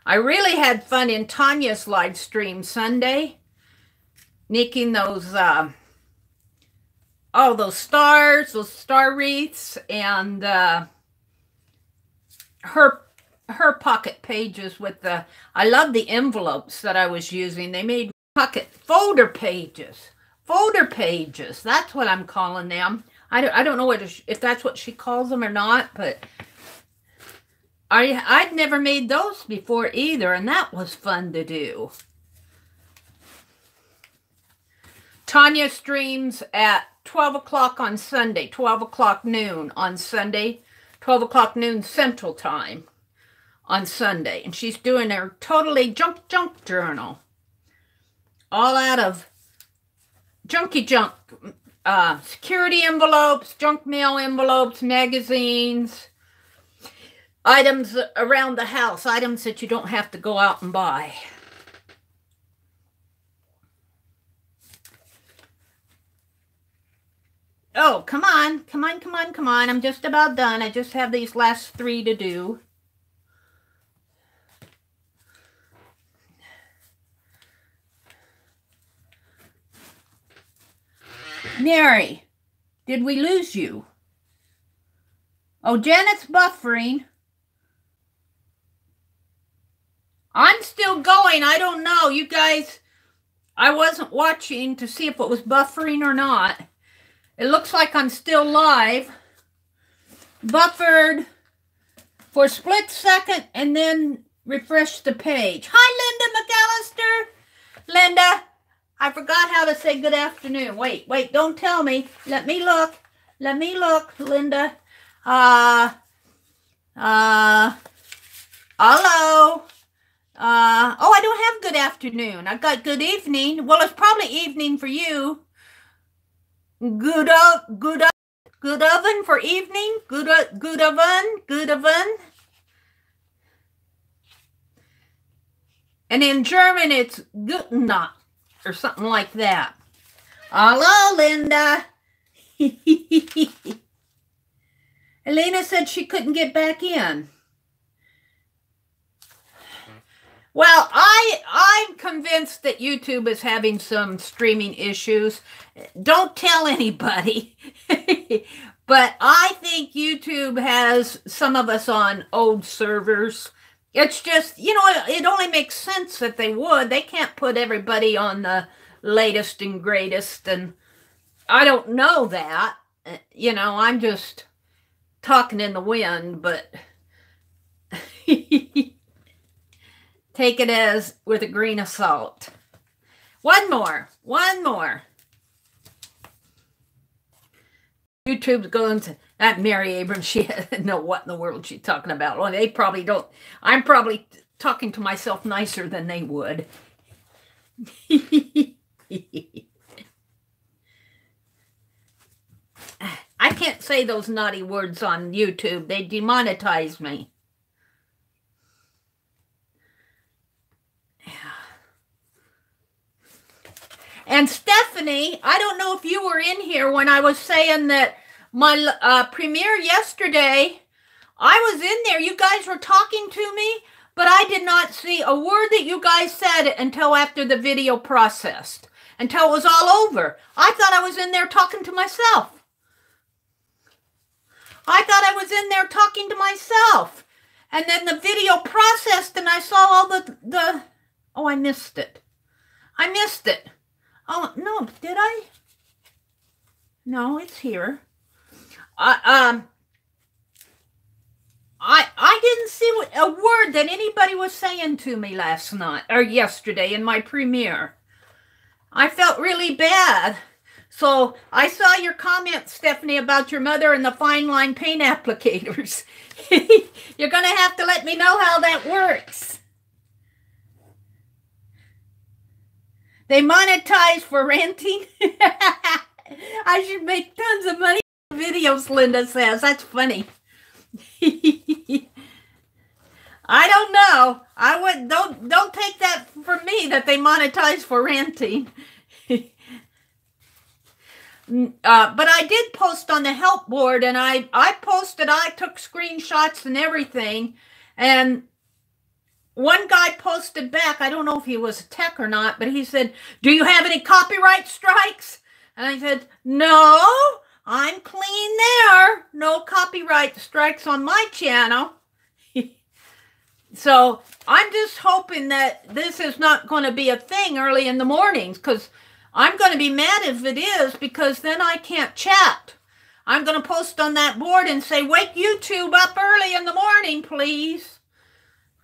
I really had fun in Tanya's live stream Sunday, making those, those stars, those star wreaths, and her pocket pages with the, I love the envelopes that I was using. They made pocket folder pages. Folder pages, that's what I'm calling them. I don't know if that's what she calls them or not, but I'd never made those before either, and that was fun to do. Tanya streams at 12 o'clock on Sunday, 12 o'clock noon on Sunday, 12 o'clock noon Central Time on Sunday. And she's doing her totally junk journal. All out of junky junk. Security envelopes, junk mail envelopes, magazines, items around the house, items that you don't have to go out and buy. Oh, come on, come on, come on, come on. I'm just about done. I just have these last 3 to do. Mary, did we lose you? Oh, Janet's buffering. I'm still going. I don't know. You guys, I wasn't watching to see if it was buffering or not. It looks like I'm still live. Buffered for a split second and then refresh the page. Hi, Linda McAllister. Linda, I forgot how to say good afternoon. Wait, don't tell me. Let me look. Let me look, Linda. Hello. Oh, I don't have good afternoon. I've got good evening. Well, it's probably evening for you. Good oven for evening. Good oven. And in German, it's guten Nacht or something like that. Hello, Linda. Elena said she couldn't get back in. Well, I'm convinced that YouTube is having some streaming issues. Don't tell anybody. But I think YouTube has some of us on old servers. It's just, you know, it only makes sense that they would. They can't put everybody on the latest and greatest. And I don't know that. You know, I'm just talking in the wind, but take it as with a grain of salt. One more. YouTube's going to that Mary Abrams. She doesn't know what in the world she's talking about. Well, they probably don't. I'm probably talking to myself nicer than they would. I can't say those naughty words on YouTube. They demonetize me. And Stephanie, I don't know if you were in here when I was saying that my premiere yesterday, I was in there. You guys were talking to me, But I did not see a word that you guys said until after the video processed, until it was all over. I thought I was in there talking to myself. I thought I was in there talking to myself. And then the video processed and I saw all the oh, I missed it. I missed it. Oh, no, did I? No, it's here. I didn't see a word that anybody was saying to me last night or yesterday in my premiere. I felt really bad. So I saw your comment, Stephanie, about your mother and the fine line paint applicators. You're going to have to let me know how that works. They monetize for ranting. I should make tons of money on videos, Linda says. That's funny. I don't know. I would don't take that from me that they monetize for ranting. But I did post on the help board, and I posted, I took screenshots and everything, and one guy posted back, I don't know if he was a tech or not, but he said, do you have any copyright strikes? And I said, no, I'm clean there. No copyright strikes on my channel. So I'm just hoping that this is not going to be a thing early in the mornings, because I'm going to be mad if it is, because then I can't chat. I'm going to post on that board and say, wake YouTube up early in the morning, please.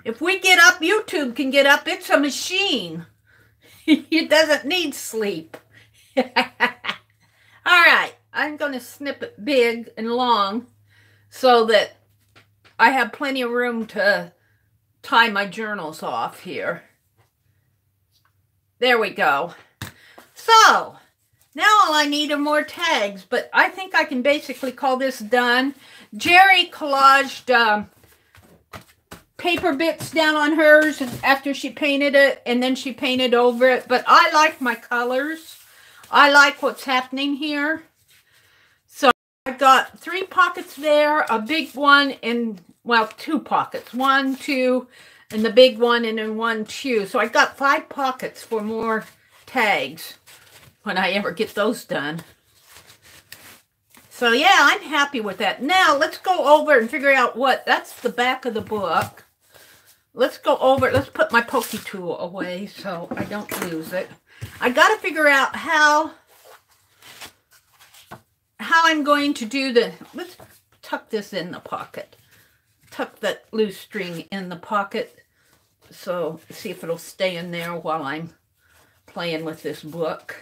If we get up, YouTube can get up. It's a machine. It doesn't need sleep. All right. I'm going to snip it big and long so that I have plenty of room to tie my journals off here. There we go. So, now all I need are more tags, but I think I can basically call this done. Jeri collaged paper bits down on hers after she painted it, and then she painted over it, but I like my colors. I like what's happening here. So I've got 3 pockets there, a big one, and, well, 2 pockets. 1, 2, and the big one, and then 1, 2. So I got 5 pockets for more tags when I ever get those done. So yeah, I'm happy with that. Now let's go over and figure out what, that's the back of the book. Let's go over, let's put my pokey tool away so I don't lose it. I got to figure out how I'm going to do the, let's tuck this in the pocket. Tuck that loose string in the pocket. So see if it'll stay in there while I'm playing with this book.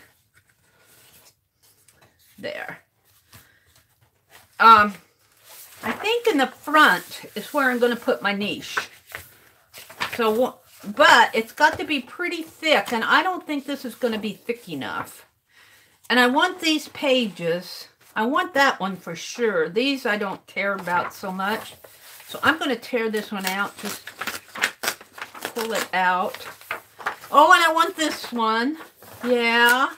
There. I think in the front is where I'm going to put my niche. So, but it's got to be pretty thick, and I don't think this is going to be thick enough. And I want these pages, I want that one for sure. These I don't care about so much. So I'm going to tear this one out, just pull it out. Oh, and I want this one. Yeah.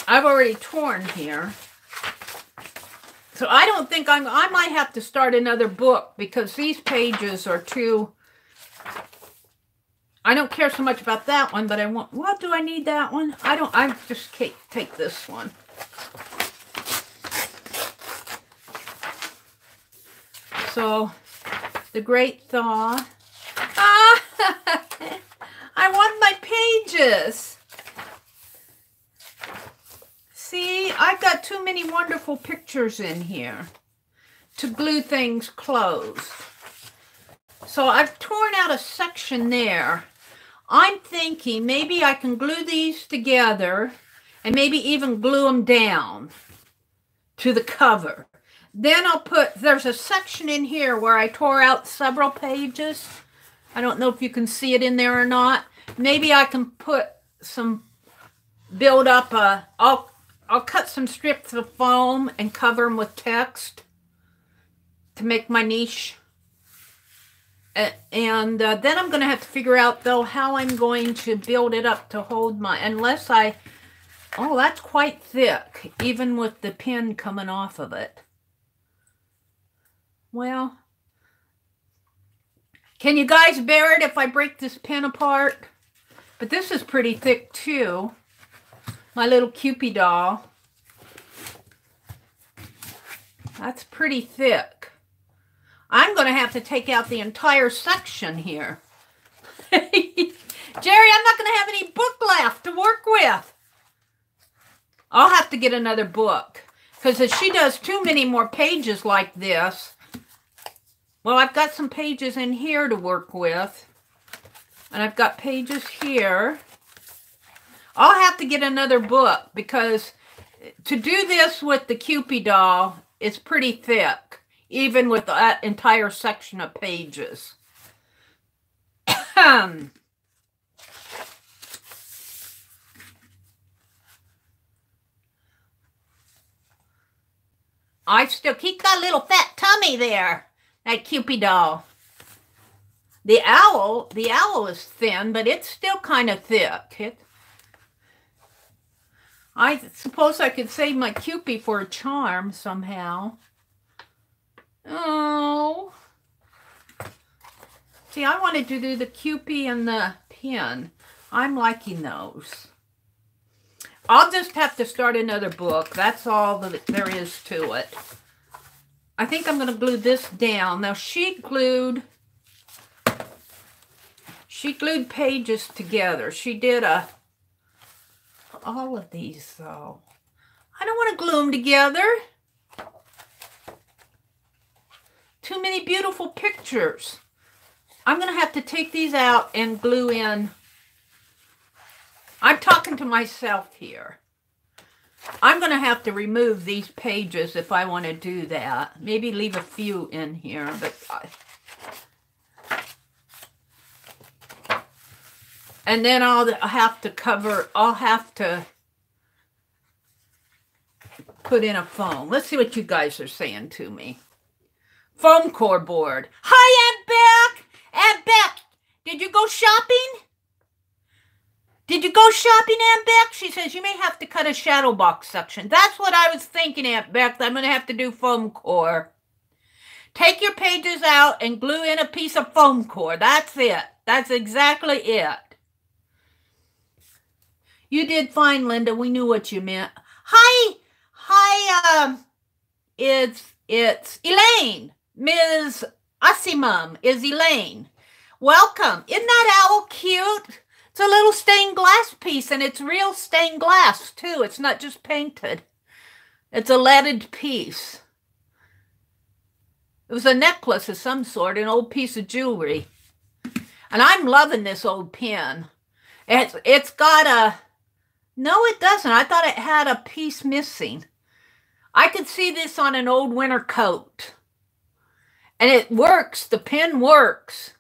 I've already torn here. So I don't think I might have to start another book because these pages are too, I don't care so much about that one, but I want, what do I need that one? I just take this one. So, The Great Thaw. Ah, I want my pages. See, I've got too many wonderful pictures in here to glue things closed. So I've torn out a section there. I'm thinking maybe I can glue these together and maybe even glue them down to the cover. Then I'll put, there's a section in here where I tore out several pages. I don't know if you can see it in there or not. Maybe I can put some, build up a, I'll cut some strips of foam and cover them with text to make my niche. And then I'm going to have to figure out, though, how I'm going to build it up to hold my, unless I, oh, that's quite thick, even with the pin coming off of it. Well, Can you guys bear it if I break this pen apart? But this is pretty thick too. My little Cupid doll. That's pretty thick. I'm going to have to take out the entire section here. Jerry, I'm not going to have any book left to work with. I'll have to get another book. Because if she does too many more pages like this, well, I've got some pages in here to work with. And I've got pages here. I'll have to get another book because to do this with the Cupid doll, it's pretty thick. Even with that entire section of pages. I still keep that little fat tummy there. That Cupid doll. The owl is thin, but it's still kind of thick. I suppose I could save my Cupid for a charm somehow. Oh. See, I wanted to do the Cupid and the pin. I'm liking those. I'll just have to start another book. That's all that there is to it. I think I'm going to glue this down. Now, she glued pages together. She did all of these, though. I don't want to glue them together. Too many beautiful pictures. I'm going to have to take these out and glue in. I'm talking to myself here. I'm going to have to remove these pages if I want to do that. Maybe leave a few in here, but and then I'll have to put in a foam. Let's see what you guys are saying to me. Foam core board. Hi, Aunt Beck. Aunt Beck, did you go shopping? Did you go shopping, Aunt Beck? She says, you may have to cut a shadow box section. That's what I was thinking, Aunt Beck. I'm going to have to do foam core. Take your pages out and glue in a piece of foam core. That's it. That's exactly it. You did fine, Linda. We knew what you meant. Hi, it's Elaine. Ms. Asimum is Elaine. Welcome. Isn't that owl cute? It's a little stained glass piece, and it's real stained glass, too. It's not just painted. It's a leaded piece. It was a necklace of some sort, an old piece of jewelry. And I'm loving this old pin. It's got a... No, it doesn't. I thought it had a piece missing. I could see this on an old winter coat. And it works. The pin works.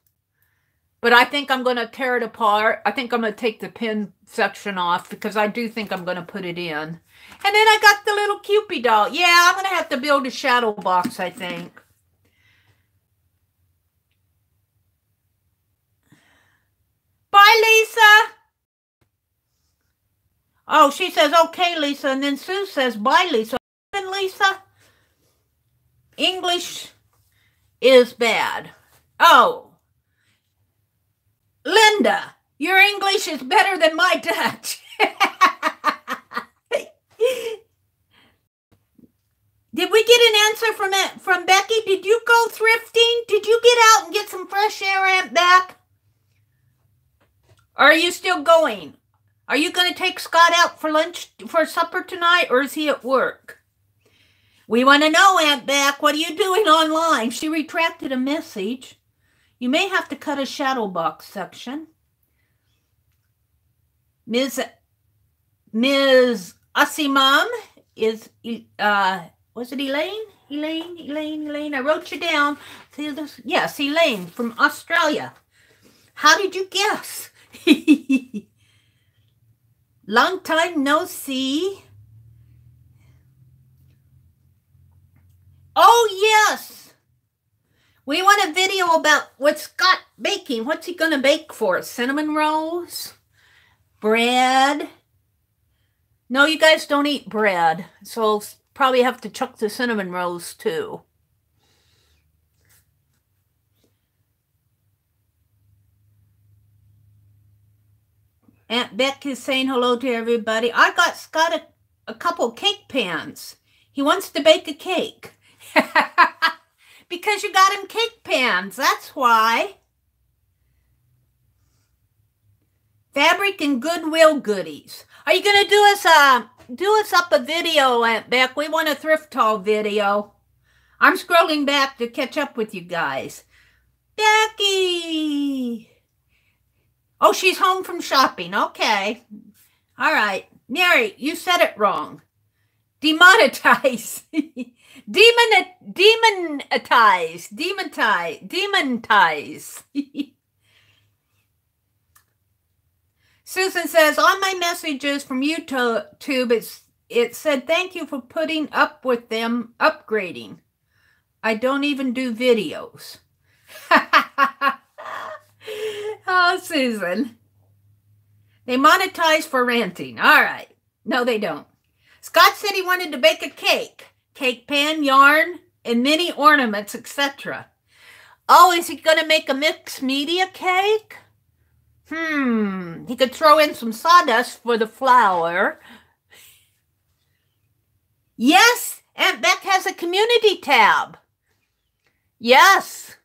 But I think I'm going to tear it apart. I think I'm going to take the pin section off because I do think I'm going to put it in. And then I got the little Cupid doll. Yeah, I'm going to have to build a shadow box, I think. Bye, Lisa. Oh, she says, okay, Lisa. And then Sue says, bye, Lisa. And Lisa, English is bad. Oh. Linda, your English is better than my Dutch. Did we get an answer from Becky? Did you go thrifting? Did you get out and get some fresh air, Aunt Beck? Or are you still going? Are you going to take Scott out for lunch, for supper tonight, or is he at work? We want to know, Aunt Beck, what are you doing online? She retracted a message. You may have to cut a shadow box section. Ms. Asimum is, was it Elaine? Elaine. I wrote you down. See this? Yes, Elaine from Australia. How did you guess? Long time no see. Oh, yes. We want a video about what Scott baking. What's he going to bake for us? Cinnamon rolls? Bread? No, you guys don't eat bread. So probably have to chuck the cinnamon rolls too. Aunt Beck is saying hello to everybody. I got Scott a couple cake pans. He wants to bake a cake. Because you got him cake pans. That's why. Fabric and Goodwill goodies. Are you going to do us up a video, Aunt Beck? We want a thrift haul video. I'm scrolling back to catch up with you guys. Becky! Oh, she's home from shopping. Okay. All right. Mary, you said it wrong. Demonetize. Demonetize. Susan says, on my messages from YouTube, it said, thank you for putting up with them upgrading. I don't even do videos. Oh, Susan. They monetize for ranting. All right. No, they don't. Scott said he wanted to bake a cake. Cake pan, yarn, and mini ornaments, etc. Oh, is he going to make a mixed media cake? He could throw in some sawdust for the flour. Yes, Aunt Beck has a community tab. Yes.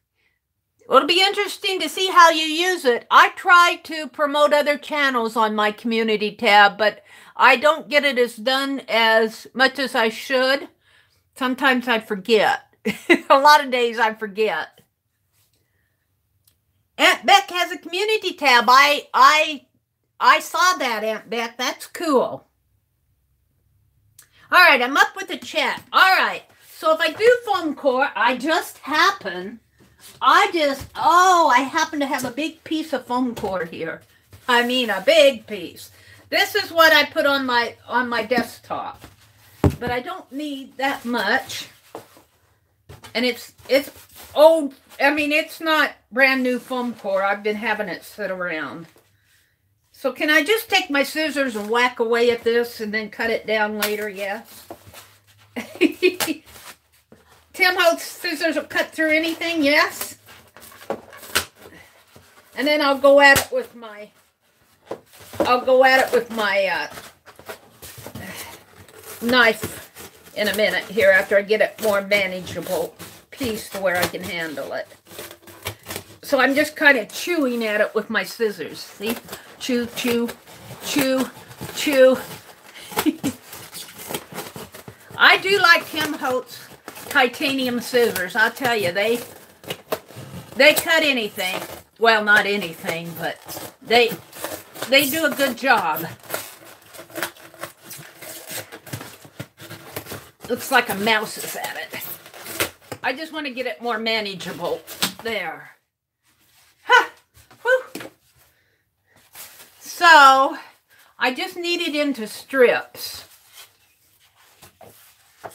It'll be interesting to see how you use it. I try to promote other channels on my community tab, but I don't get it done as much as I should. Sometimes I forget. A lot of days I forget. Aunt Beck has a community tab. I saw that, Aunt Beck. That's cool. All right, I'm up with the chat. All right, so if I do foam core, I happen to have a big piece of foam core here. I mean, a big piece. This is what I put on my desktop, but I don't need that much. And it's old. I mean, it's not brand new foam core. I've been having it sit around. So can I just take my scissors and whack away at this and then cut it down later? Yes. Tim Holt's scissors will cut through anything. Yes. And then I'll go at it with my knife in a minute here after I get it more manageable piece to where I can handle it. So I'm just kind of chewing at it with my scissors. See? Chew, chew, chew, chew. I do like Tim Holtz titanium scissors. I'll tell you, they cut anything. Well, not anything, but they do a good job. Looks like a mouse is at it. I just want to get it more manageable. There. Ha! Whew. So, I just knead it into strips.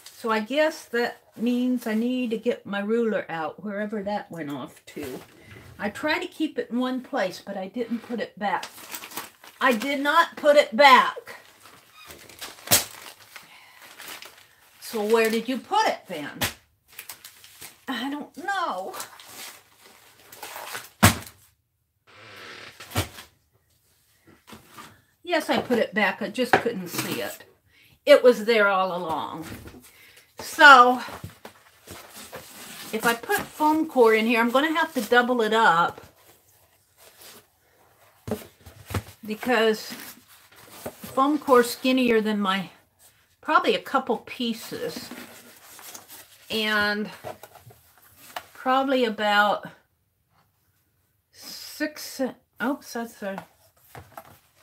So I guess that means I need to get my ruler out, wherever that went off to. I try to keep it in one place, but I didn't put it back. I did not put it back. So where did you put it then? I don't know. Yes, I put it back. I just couldn't see it. It was there all along. So, if I put foam core in here, I'm going to have to double it up because foam core is skinnier than my, probably a couple pieces, and probably about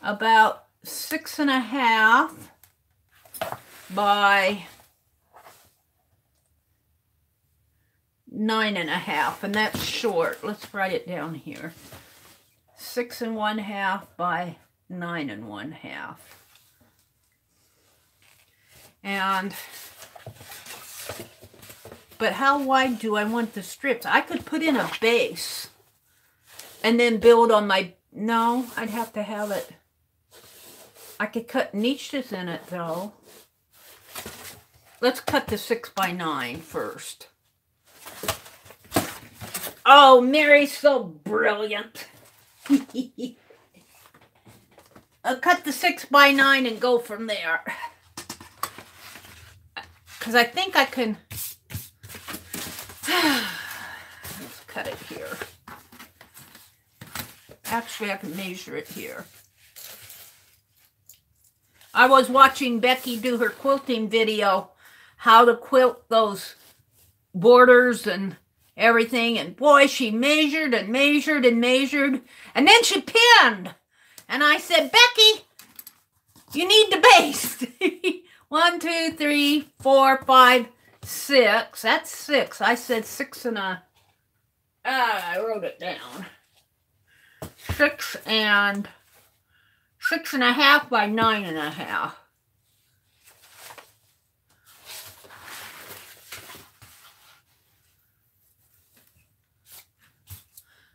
about 6.5 by 9.5, and that's short. Let's write it down here. 6.5 by 9.5. And, but how wide do I want the strips? I could put in a base and then build on my, no, I'd have to have it. I could cut niches in it though. Let's cut the 6 by 9 first. Oh, Mary's so brilliant. cut the 6x9 and go from there. Because I think I can... Let's cut it here. Actually, I can measure it here. I was watching Becky do her quilting video, how to quilt those borders and everything. And boy, she measured and measured and measured. And then she pinned. And I said, Becky, you need to baste. 1, 2, 3, 4, 5, 6. That's 6. I said 6 and a... I wrote it down. 6 and... 6.5 by 9.5.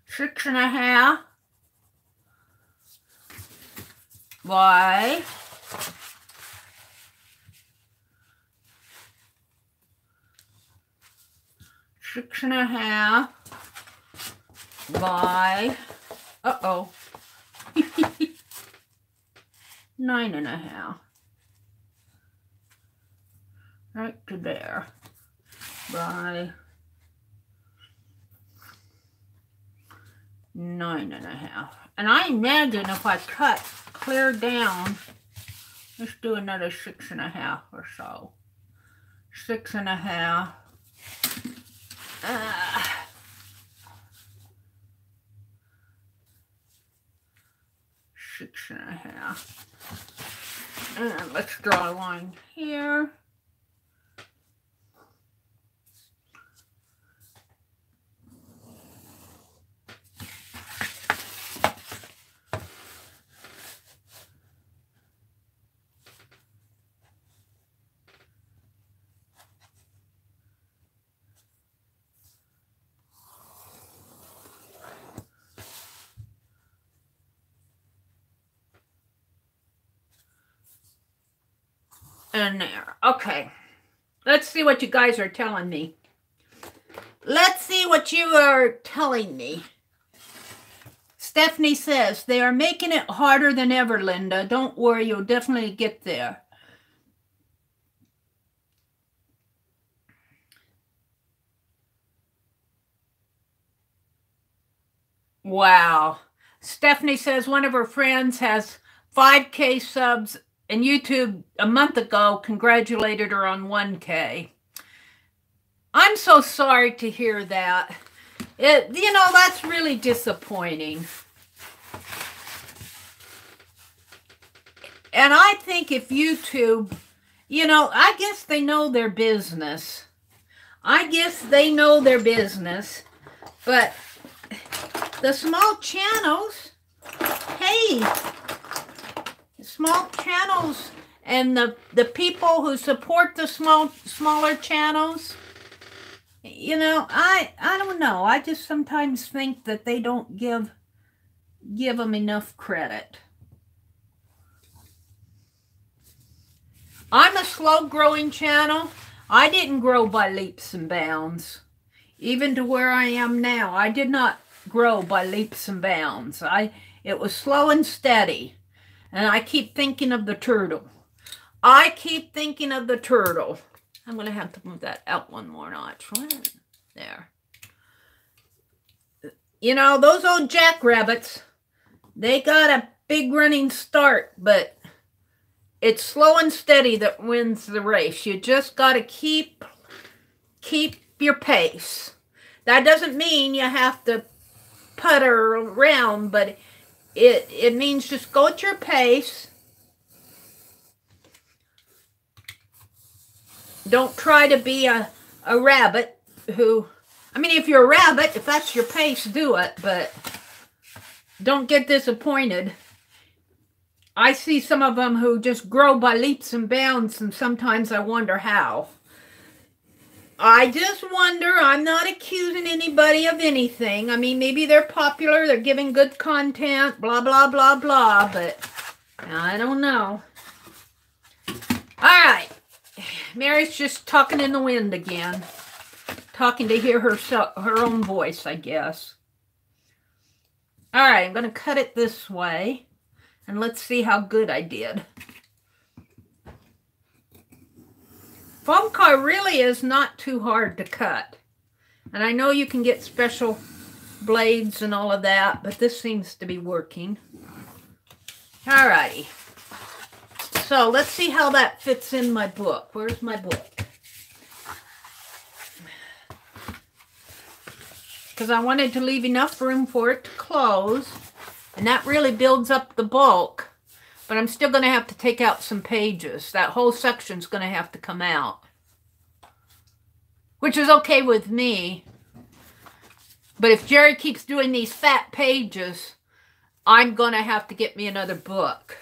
Six and a half by 6.5 by 9.5. Right to there. By 9.5. And I imagine if I cut clear down, let's do another 6.5 or so. 6.5. 6.5. And let's draw a line here. And there. Okay. Let's see what you guys are telling me. Let's see what you are telling me. Stephanie says, they are making it harder than ever, Linda. Don't worry, you'll definitely get there. Wow. Stephanie says one of her friends has 5K subs and YouTube a month ago congratulated her on 1K. I'm so sorry to hear that. You know, that's really disappointing. And I think if YouTube, you know, I guess they know their business. I guess they know their business. But the small channels, hey, small channels and the people who support the smaller channels, you know, I don't know. I just sometimes think that they don't give them enough credit. I'm a slow growing channel. I didn't grow by leaps and bounds. Even to where I am now, I did not grow by leaps and bounds. It was slow and steady. And I keep thinking of the turtle. I keep thinking of the turtle. I'm going to have to move that out one more notch. There. You know, those old jackrabbits, they got a big running start, but it's slow and steady that wins the race. You just got to keep your pace. That doesn't mean you have to putter around, but it means just go at your pace. Don't try to be a rabbit who, I mean, if you're a rabbit, if that's your pace, do it, but don't get disappointed. I see some of them who just grow by leaps and bounds, and sometimes I wonder how. I just wonder. I'm not accusing anybody of anything. I mean, maybe they're popular, they're giving good content, blah, blah, blah, blah, but I don't know. All right. Mary's just talking in the wind again. Talking to hear her own voice, I guess. All right, I'm going to cut it this way. And let's see how good I did. Foam core really is not too hard to cut. And I know you can get special blades and all of that, but this seems to be working. Alrighty. So let's see how that fits in my book. Where's my book? Because I wanted to leave enough room for it to close. And that really builds up the bulk. But I'm still going to have to take out some pages. That whole section's going to have to come out. Which is okay with me. But if Jeri keeps doing these fat pages, I'm going to have to get me another book.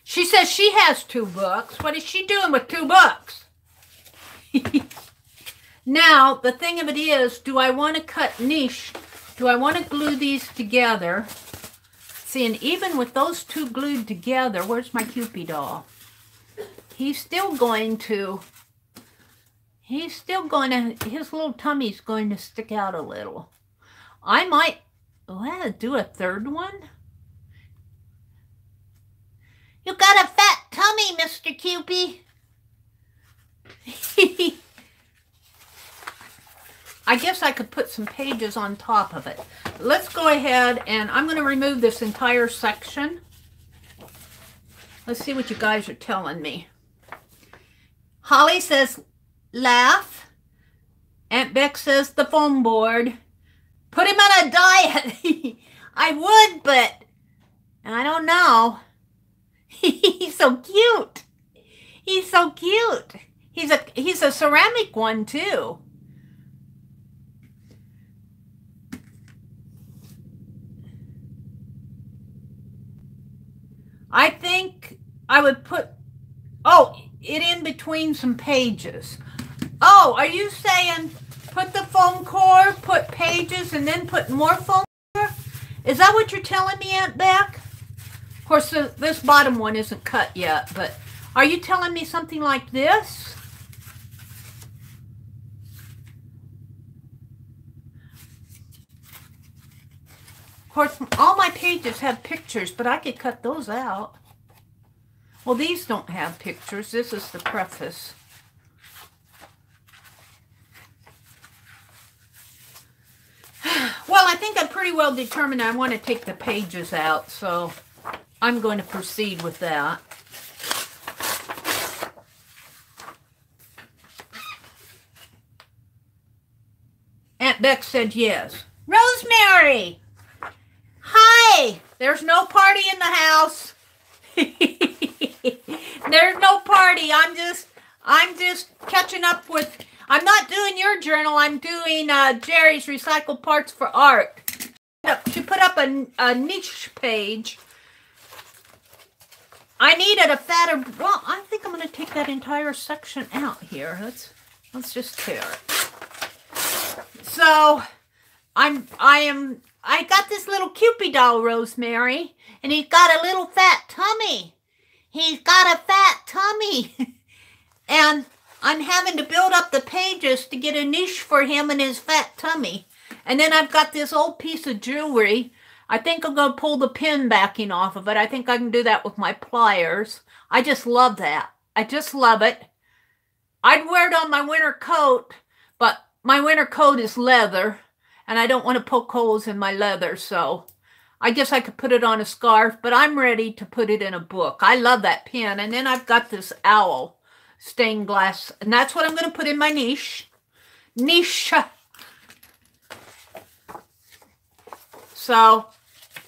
She says she has 2 books. What is she doing with 2 books? Now, the thing of it is, do I want to cut niche? Do I want to glue these together? See, and even with those 2 glued together, where's my Cupid doll? He's still going to, his little tummy's going to stick out a little. I might do a 3rd one. You got a fat tummy, Mr. Cupid. I guess I could put some pages on top of it. Let's go ahead and I'm going to remove this entire section. Let's see what you guys are telling me. Holly says, laugh. Aunt Beck says, the foam board. Put him on a diet. I would, but I don't know. He's so cute. He's so cute. He's a ceramic one too. I think I would put it in between some pages. Oh, are you saying put the foam core, put pages, and then put more foam core? Is that what you're telling me, Aunt Beck? Of course, this bottom one isn't cut yet, but are you telling me something like this? Of course, all my pages have pictures, but I could cut those out. Well, these don't have pictures. This is the preface. Well, I think I'm pretty well determined I want to take the pages out, so I'm going to proceed with that. Aunt Beck said yes. Rosemary! Hi! There's no party in the house. There's no party. I'm just catching up with... I'm not doing your journal. I'm doing Jeri's Recycled Parts for Art. She put up a niche page. I needed a fatter... Well, I think I'm going to take that entire section out here. Let's just tear it. So, I got this little Cupid doll, Rosemary, and he's got a little fat tummy. He's got a fat tummy. And I'm having to build up the pages to get a niche for him and his fat tummy. And then I've got this old piece of jewelry. I think I'm going to pull the pin backing off of it. I think I can do that with my pliers. I just love that. I just love it. I'd wear it on my winter coat, but my winter coat is leather, and I don't want to poke holes in my leather, so I guess I could put it on a scarf, but I'm ready to put it in a book. I love that pin. And then I've got this owl stained glass, and that's what I'm going to put in my niche. Niche. So,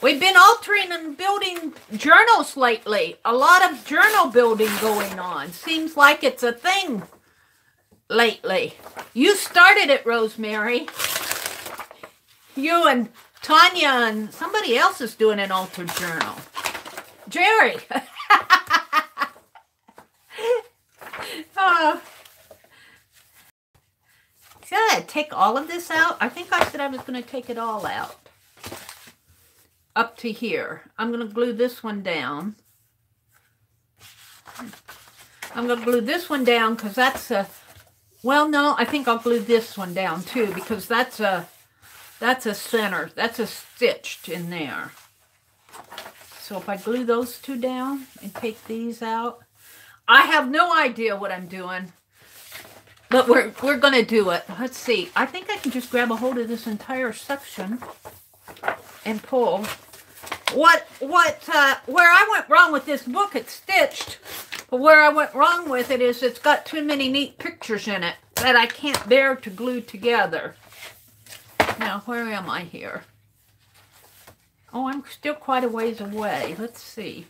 we've been altering and building journals lately. A lot of journal building going on. Seems like it's a thing lately. You started it, Rosemary. You and Tanya and somebody else is doing an altered journal. Jeri. Should I take all of this out? I think I said I was going to take it all out. Up to here. I'm going to glue this one down. I'm going to glue this one down because that's a... Well, no, I think I'll glue this one down too because that's a center. That's a stitched in there. So if I glue those two down and take these out, I have no idea what I'm doing, but we're going to do it. Let's see. I think I can just grab a hold of this entire section and pull. Where I went wrong with this book, it's stitched, but where I went wrong with it is it's got too many neat pictures in it that I can't bear to glue together. Now, where am I here? Oh, I'm still quite a ways away. Let's see.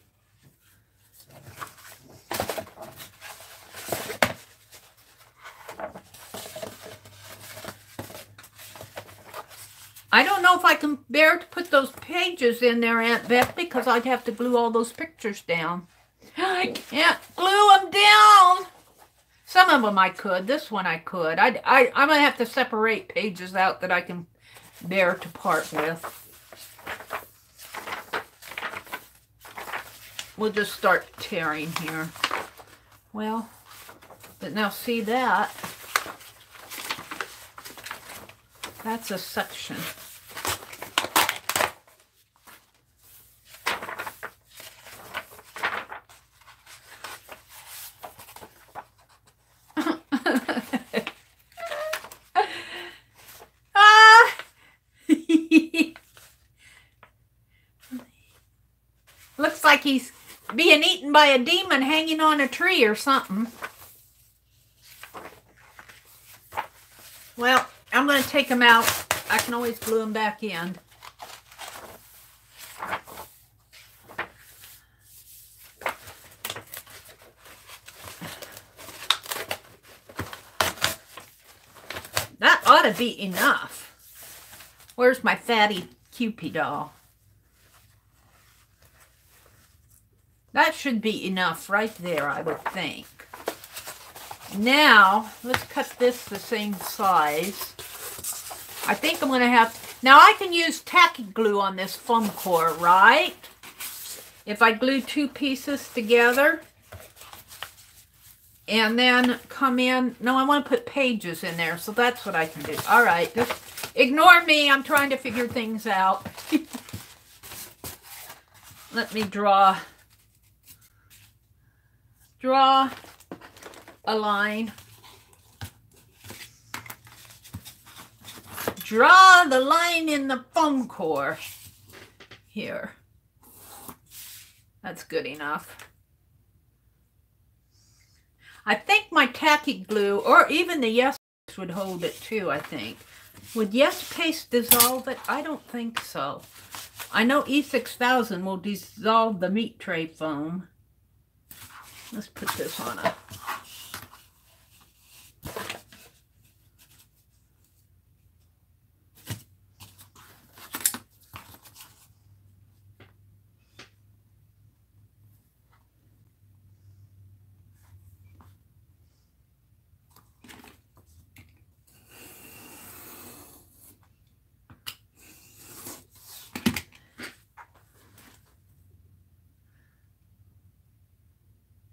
I don't know if I can bear to put those pages in there, Aunt Beth, because I'd have to glue all those pictures down. I can't glue them down. Some of them I could. This one I could. I'm going to have to separate pages out that I can bear to part with. We'll just start tearing here. Well, but now see that. That's a section. Looks like he's being eaten by a demon hanging on a tree or something. Well, I'm going to take them out. I can always glue them back in. That ought to be enough. Where's my fatty Cupid doll? That should be enough right there, I would think. Now, let's cut this the same size. I think I'm going to have... Now, I can use tacky glue on this foam core, right? If I glue two pieces together. And then come in... No, I want to put pages in there, so that's what I can do. All right, just ignore me. I'm trying to figure things out. Let me draw a line. Draw the line in the foam core here. That's good enough. I think my tacky glue, or even the Yes Paste would hold it too, I think. Would Yes Paste dissolve it? I don't think so. I know E6000 will dissolve the meat tray foam. Let's put this on a...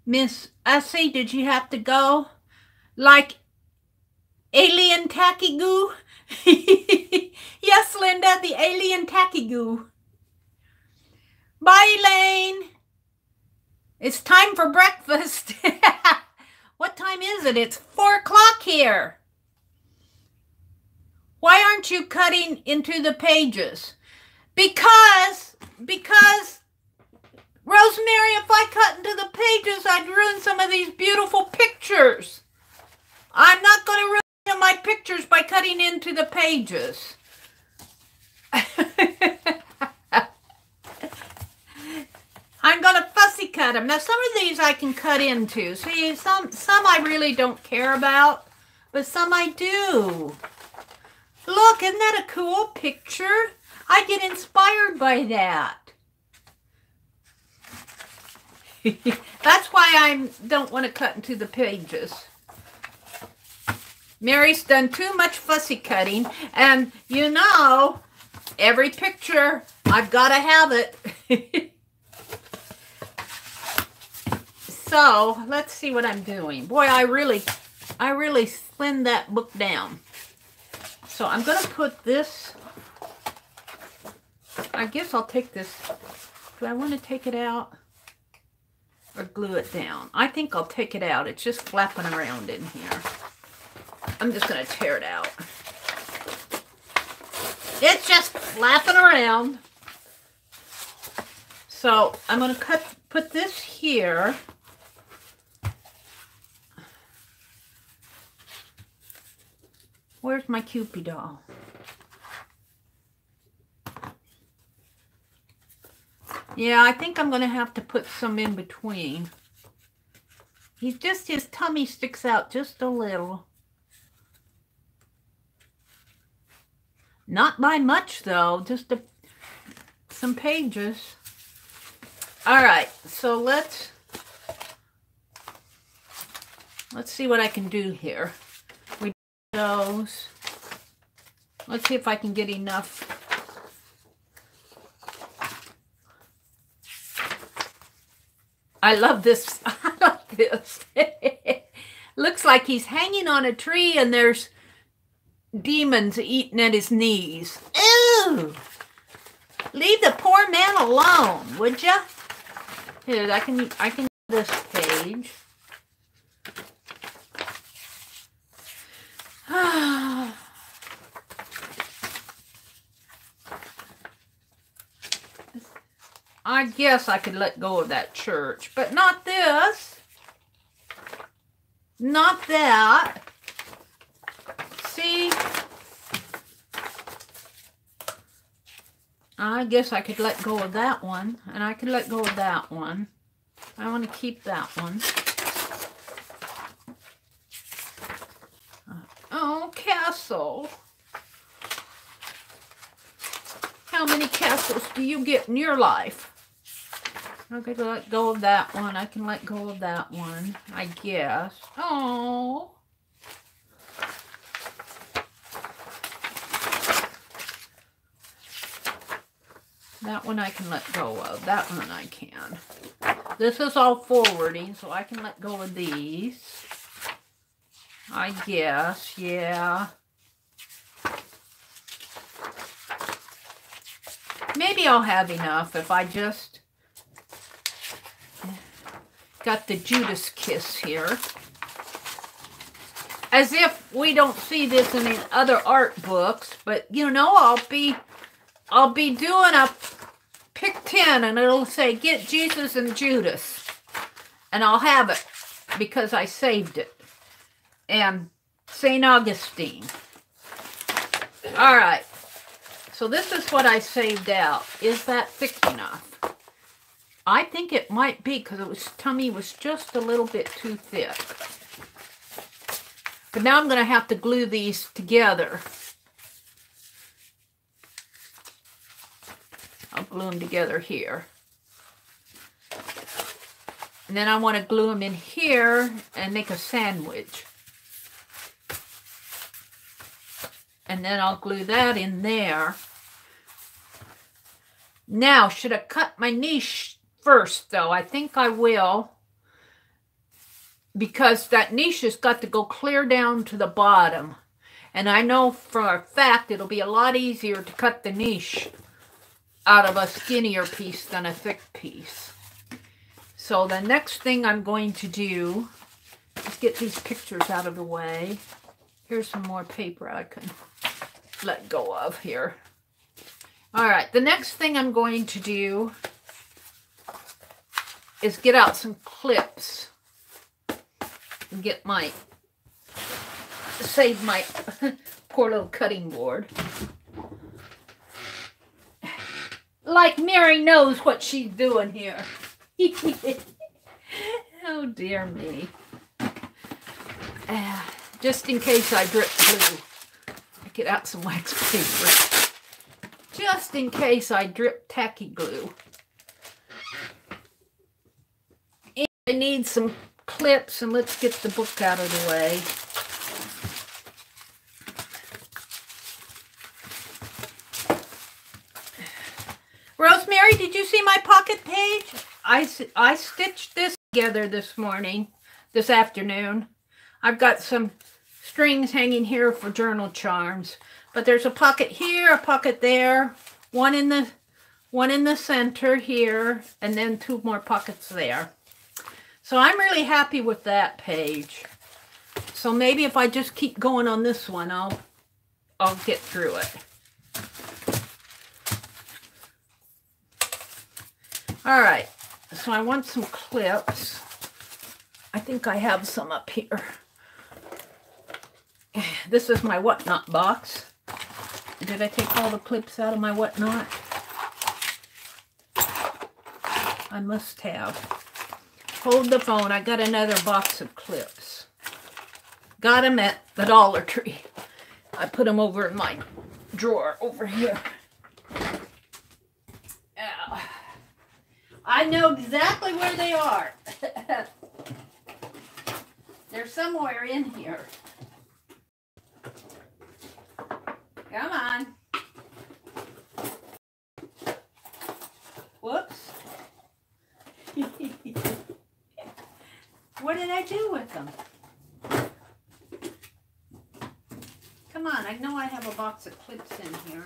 Miss Essie, did you have to go? Like alien tacky goo? Yes, Linda, the alien tacky goo. Bye, Elaine. It's time for breakfast. What time is it? It's 4 o'clock here. Why aren't you cutting into the pages? Because Rosemary, if I cut into the pages, I'd ruin some of these beautiful pictures. I'm not going to ruin my pictures by cutting into the pages. I'm going to fussy cut them. Now, some of these I can cut into. See, some I really don't care about, but some I do. Look, isn't that a cool picture? I get inspired by that. That's why I don't want to cut into the pages. Mary's done too much fussy cutting, and you know, every picture, I've got to have it. So, let's see what I'm doing. Boy, I really slimmed that book down. So, I'm going to put this, I guess I'll take this Do I want to take it out or glue it down? I think I'll take it out. It's just flapping around in here. I'm just going to tear it out. It's just flapping around. So I'm going to put this here. Where's my Cupid doll? Yeah, I think I'm going to have to put some in between. His tummy sticks out just a little. Not by much, though. Just some pages. All right, so let's see what I can do here. We do those. Let's see if I can get enough. I love this. I love this. Looks like he's hanging on a tree and there's demons eating at his knees. Ew! Leave the poor man alone, would ya? Here, I can do this page. I guess I could let go of that church, but not this. Not that. See? I guess I could let go of that one, and I could let go of that one. I want to keep that one. Oh, castle. How many castles do you get in your life? I could let go of that one. I can let go of that one, I guess. Oh. That one I can let go of. That one I can. This is all forwarding, so I can let go of these. I guess, yeah. Maybe I'll have enough if I just got the Judas kiss here. As if we don't see this in the other art books, but you know, I'll be doing a pick 10 and it'll say get Jesus and Judas. And I'll have it because I saved it. And St. Augustine. All right. So this is what I saved out. Is that thick enough? I think it might be because its tummy was just a little bit too thick. But now I'm going to have to glue these together. I'll glue them together here. And then I want to glue them in here and make a sandwich. And then I'll glue that in there. Now, should I cut my niche first, though? I think I will. Because that niche has got to go clear down to the bottom. And I know for a fact it'll be a lot easier to cut the niche out of a skinnier piece than a thick piece. So the next thing I'm going to do is get these pictures out of the way. Here's some more paper I can let go of here. All right, the next thing I'm going to do is get out some clips and get my, save my poor little cutting board. Like Mary knows what she's doing here. Oh dear me. Just in case I drip glue. I get out some wax paper. Just in case I drip tacky glue. And I need some clips, and let's get the book out of the way. Rosemary, did you see my pocket page? I stitched this together this afternoon. I've got some strings hanging here for journal charms. But there's a pocket here, a pocket there, one in the one in the center here, and then 2 more pockets there. So I'm really happy with that page. So maybe if I just keep going on this one, I'll get through it. All right, so I want some clips. I think I have some up here. This is my whatnot box. Did I take all the clips out of my whatnot? I must have. Hold the phone. I got another box of clips. Got them at the Dollar Tree. I put them over in my drawer over here. I know exactly where they are. They're somewhere in here. Come on. Whoops. What did I do with them? Come on, I know I have a box of clips in here.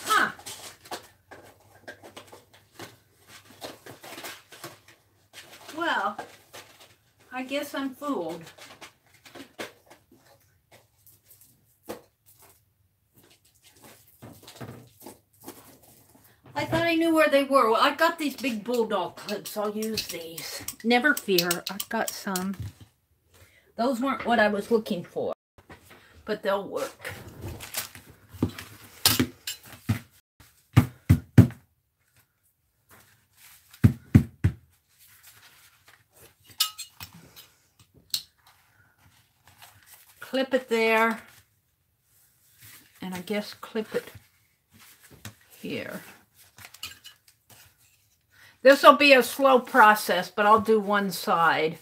Huh. Well, I guess I'm fooled. I thought I knew where they were. Well, I got these big bulldog clips. I'll use these. Never fear. I've got some. Those weren't what I was looking for, but they'll work. Clip it there, and I guess clip it here. This will be a slow process, but I'll do one side.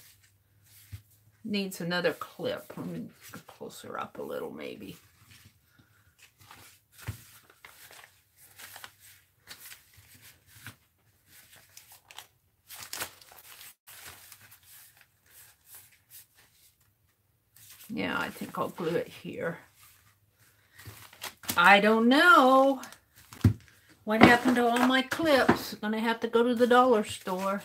Needs another clip. Let me go closer up a little, maybe. Yeah, I think I'll glue it here. I don't know what happened to all my clips. I'm gonna have to go to the dollar store.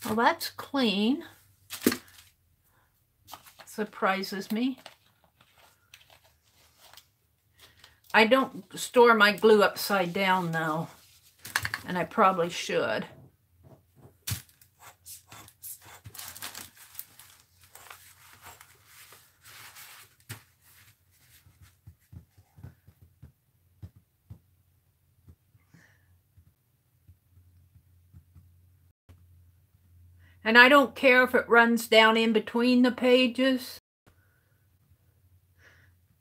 Well, that's clean. Surprises me. I don't store my glue upside down though, and I probably should. And I don't care if it runs down in between the pages.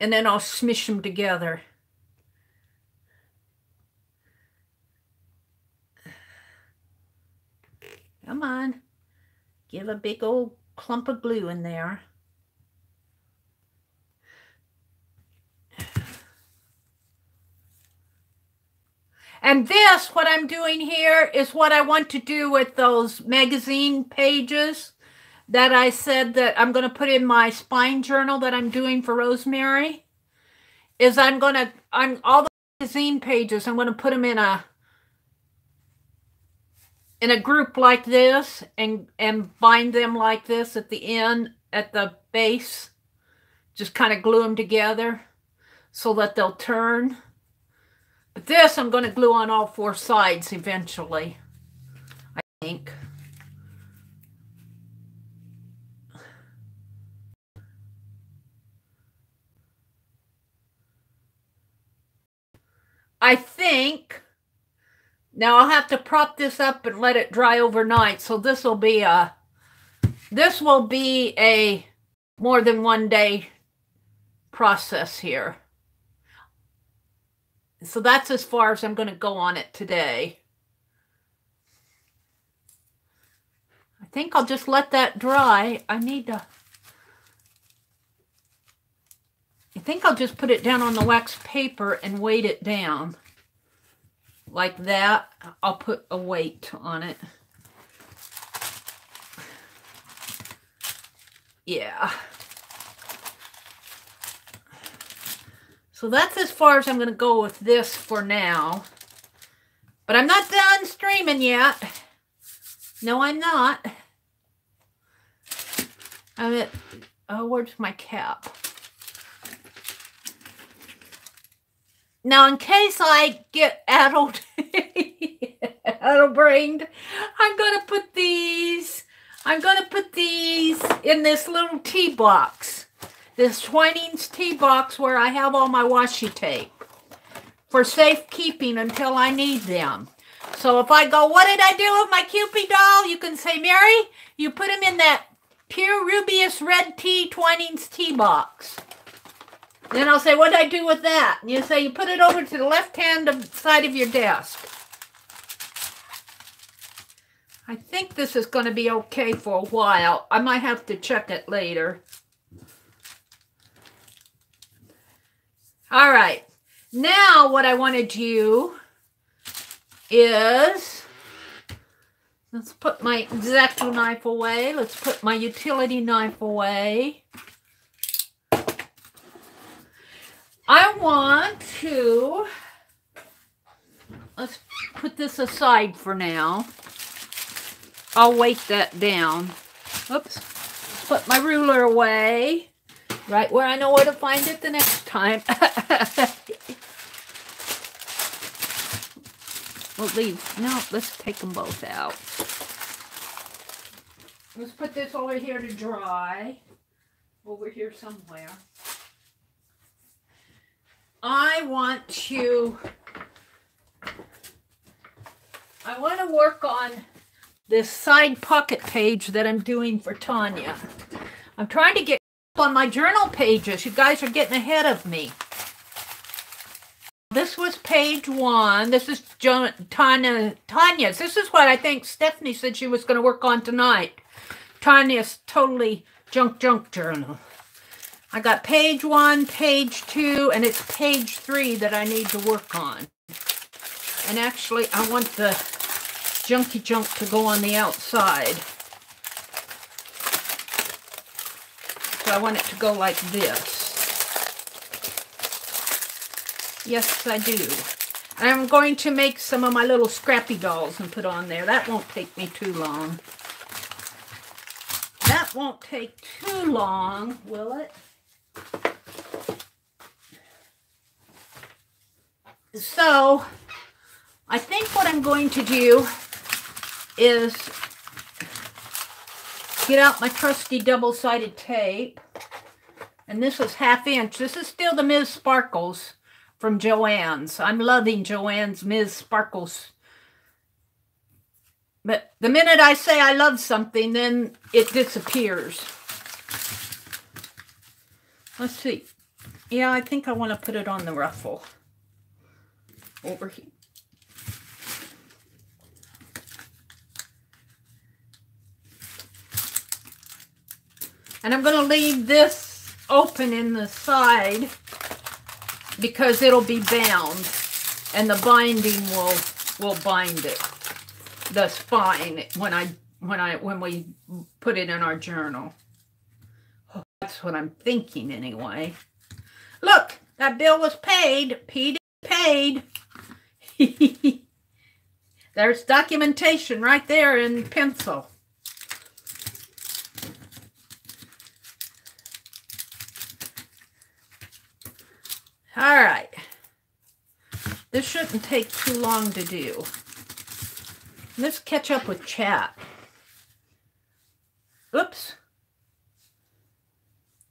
And then I'll smush them together. Come on. Give a big old clump of glue in there. And this, what I'm doing here, is what I want to do with those magazine pages that I said that I'm going to put in my spine journal that I'm doing for Rosemary. Is all the magazine pages, I'm going to put them in a group like this and bind them like this at the end, at the base. Just kind of glue them together so that they'll turn. But this I'm going to glue on all 4 sides eventually, I think. Now I'll have to prop this up and let it dry overnight. So this will be a more than 1 day process here. So that's as far as I'm going to go on it today. think I'll just let that dry. I think I'll just put it down on the wax paper and weight it down. Like that. I'll put a weight on it. Yeah. So that's as far as I'm going to go with this for now. But I'm not done streaming yet. No, I'm not. Oh, where's my cap? Now, in case I get addled, addle-brained, I'm going to put these in this little tea box. This Twinings tea box where I have all my washi tape for safekeeping until I need them. So if I go, what did I do with my Cupid doll? You can say, Mary, you put them in that pure rubious red tea Twinings tea box. Then I'll say, what did I do with that? And you say, you put it over to the left-hand side of your desk. I think this is going to be okay for a while. I might have to check it later. All right. Now what I want to do is, let's put my X-Acto knife away. Let's put my utility knife away. I want to, let's put this aside for now. I'll weight that down. Oops. Put my ruler away. Right where I know where to find it the next time. We'll leave. No, let's take them both out. Let's put this over here to dry. Over here somewhere. I want to work on this side pocket page that I'm doing for Tanya. I'm trying to get on my journal pages. You guys are getting ahead of me. This was page 1. This is Tanya's. This is what I think Stephanie said she was going to work on tonight. Tanya's totally junk journal. I got page 1, page 2, and it's page 3 that I need to work on. And actually, I want the junky junk to go on the outside. So I want it to go like this. Yes, I do. And I'm going to make some of my little scrappy dolls and put on there. That won't take me too long. That won't take too long, will it? So, I think what I'm going to do is get out my trusty double-sided tape. And this is 1/2 inch. This is still the Ms. Sparkles from Joann's. I'm loving Joann's Ms. Sparkles. But the minute I say I love something, then it disappears. Let's see. Yeah, I think I want to put it on the ruffle. Over here. And I'm going to leave this open in the side because it'll be bound and the binding will bind it. The spine when we put it in our journal. Oh, that's what I'm thinking anyway. Look, that bill was paid. Paid. There's documentation right there in pencil. All right. This shouldn't take too long to do. Let's catch up with chat. Oops.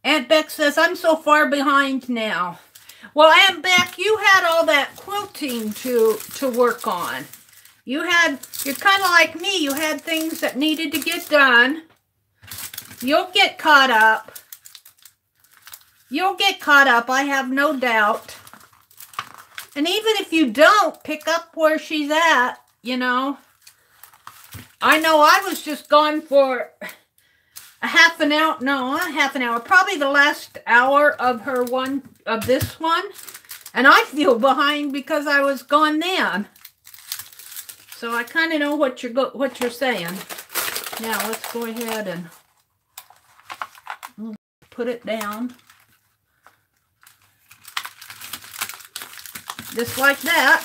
Aunt Beck says, I'm so far behind now. Well, Aunt Beck, you had all that quilting to work on. You're kind of like me. You had things that needed to get done. You'll get caught up. You'll get caught up, I have no doubt. And even if you don't, pick up where she's at, you know. I know I was just gone for a half an hour. No, not half an hour. Probably the last hour of this one. And I feel behind because I was gone then. So I kind of know what you're saying. Now let's go ahead and put it down. Just like that.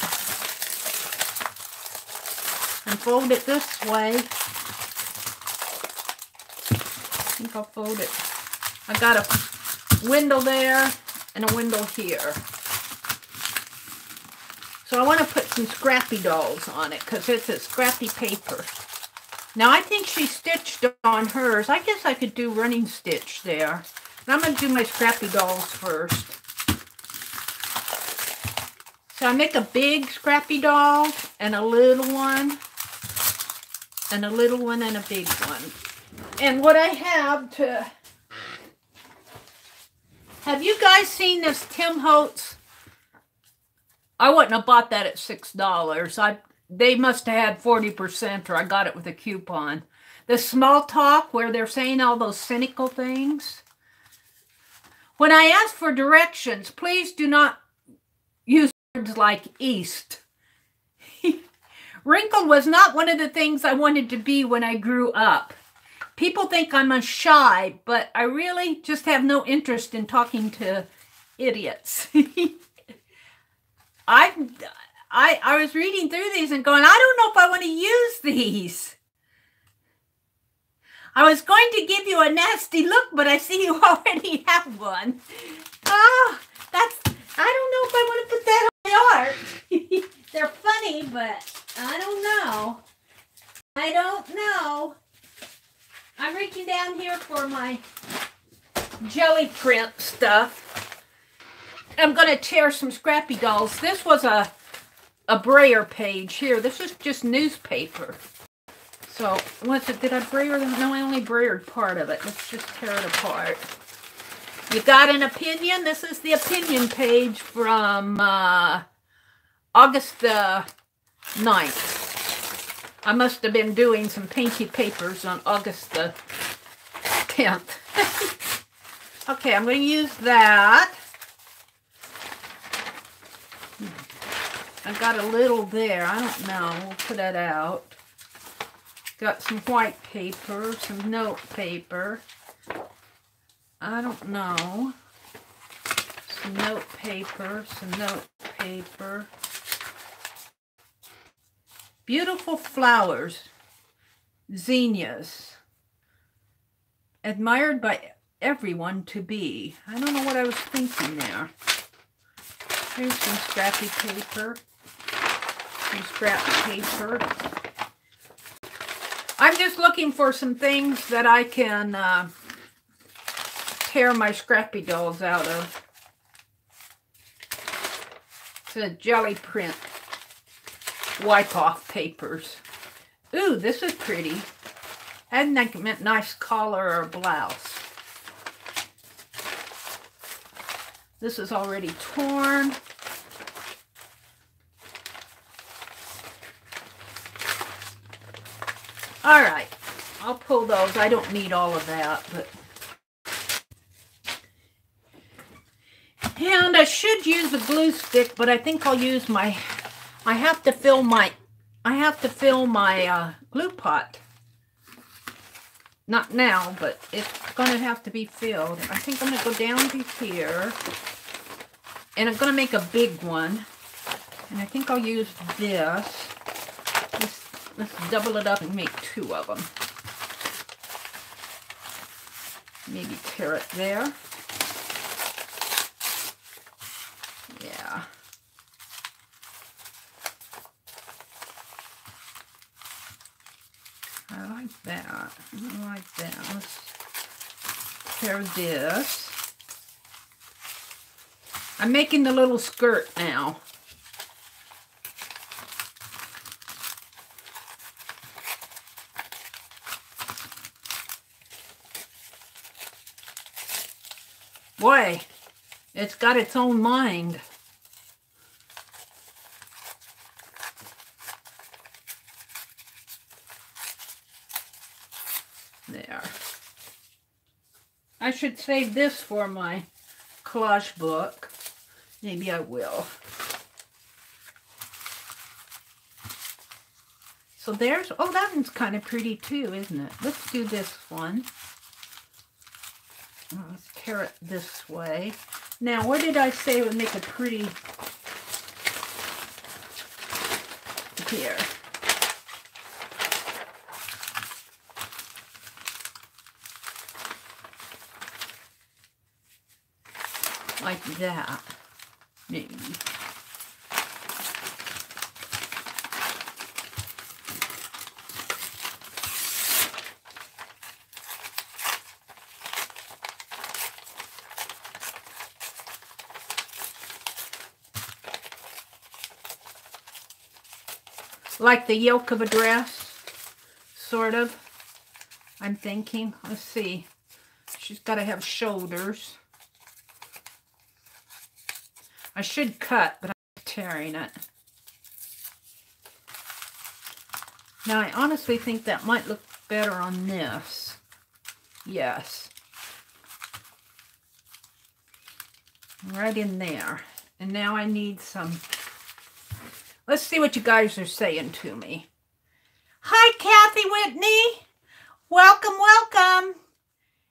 And fold it this way. I think I'll fold it. I got a window there and a window here. So I want to put some scrappy dolls on it because it's a scrappy paper. Now I think she stitched on hers. I guess I could do running stitch there. But I'm going to do my scrappy dolls first. So I make a big scrappy doll and a little one and a little one and a big one. And what I have you guys seen this Tim Holtz? I wouldn't have bought that at $6. They must have had 40% or I got it with a coupon. The small talk where they're saying all those cynical things. When I ask for directions, please do not use words like east. Wrinkled was not one of the things I wanted to be when I grew up. People think I'm a shy, but I really just have no interest in talking to idiots. I was reading through these and going, I don't know if I want to use these. I was going to give you a nasty look, but I see you already have one. Oh, I don't know if I want to put that on my art. They're funny, but I don't know. I don't know. I'm reaching down here for my jelly print stuff. I'm going to tear some scrappy dolls. This was a brayer page here. This is just newspaper. So, what's it? Did I brayer them? No, I only brayered part of it. Let's just tear it apart. You got an opinion? This is the opinion page from August the 9th. I must have been doing some painty papers on August the 10th. Okay, I'm going to use that. I've got a little there. I don't know. We'll put that out. Got some white paper, some note paper. I don't know. Some note paper, some note paper. Beautiful flowers. Zinnias. Admired by everyone to be. I don't know what I was thinking there. Here's some scrappy paper. Some scrap paper. I'm just looking for some things that I can tear my scrappy dolls out of. It's a jelly print wipe-off papers. Ooh, this is pretty. Hadn't that meant nice collar or blouse. This is already torn. All right, I'll pull those. I don't need all of that, but. And I should use a glue stick, but I think I'll use my, I have to fill my glue pot. Not now, but it's going to have to be filled. I think I'm going to go down to here. And I'm going to make a big one. And I think I'll use this. Let's double it up and make 2 of them. Maybe tear it there. Yeah. I like that. I like that. Let's tear this. I'm making the little skirt now. Boy, it's got its own mind. should save this for my collage book. Maybe I will. So there's, oh, that one's kind of pretty too, isn't it? Let's do this one. Let's tear it this way. Now, what did I say would make a pretty here? Like that, maybe. Like the yoke of a dress, sort of. I'm thinking. Let's see. She's got to have shoulders. I should cut, but I'm tearing it. Now, I honestly think that might look better on this. Yes. Right in there. And now I need some... Let's see what you guys are saying to me. Hi, Kathy Whitney. Welcome, welcome.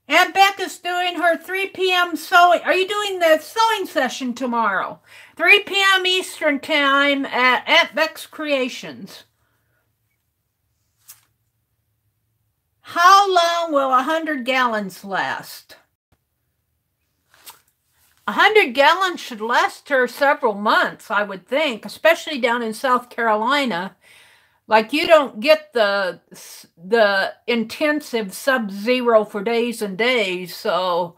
And Becca's doing her 3 p.m. sewing. Are you doing the sewing session tomorrow? 3 p.m. Eastern Time at Aunt Beck's Creations. How long will 100 gallons last? 100 gallons should last her several months, I would think, especially down in South Carolina. Like, you don't get the intensive sub-zero for days and days. So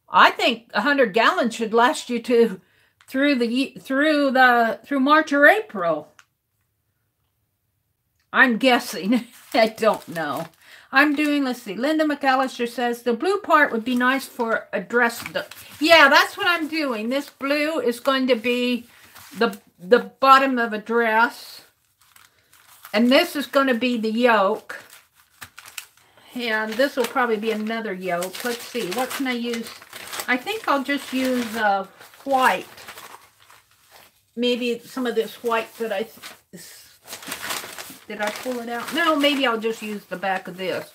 I think 100 gallons should last you through March or April. I'm guessing. I don't know. I'm doing, let's see, Linda McAllister says, the blue part would be nice for a dress. Yeah, that's what I'm doing. This blue is going to be the bottom of a dress. And this is going to be the yoke. And this will probably be another yoke. Let's see, what can I use? I think I'll just use white. Maybe some of this white that did I pull it out? No, maybe I'll just use the back of this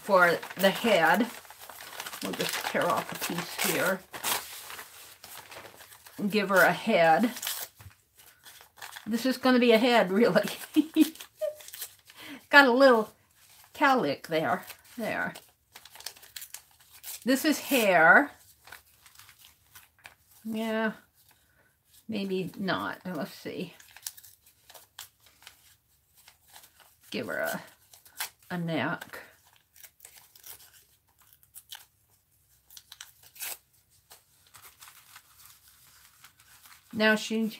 for the head. We'll just tear off a piece here and give her a head. This is going to be a head, really. Got a little cowlick there. There. This is hair. Yeah. Maybe not. Let's see. Give her a neck. Now she'll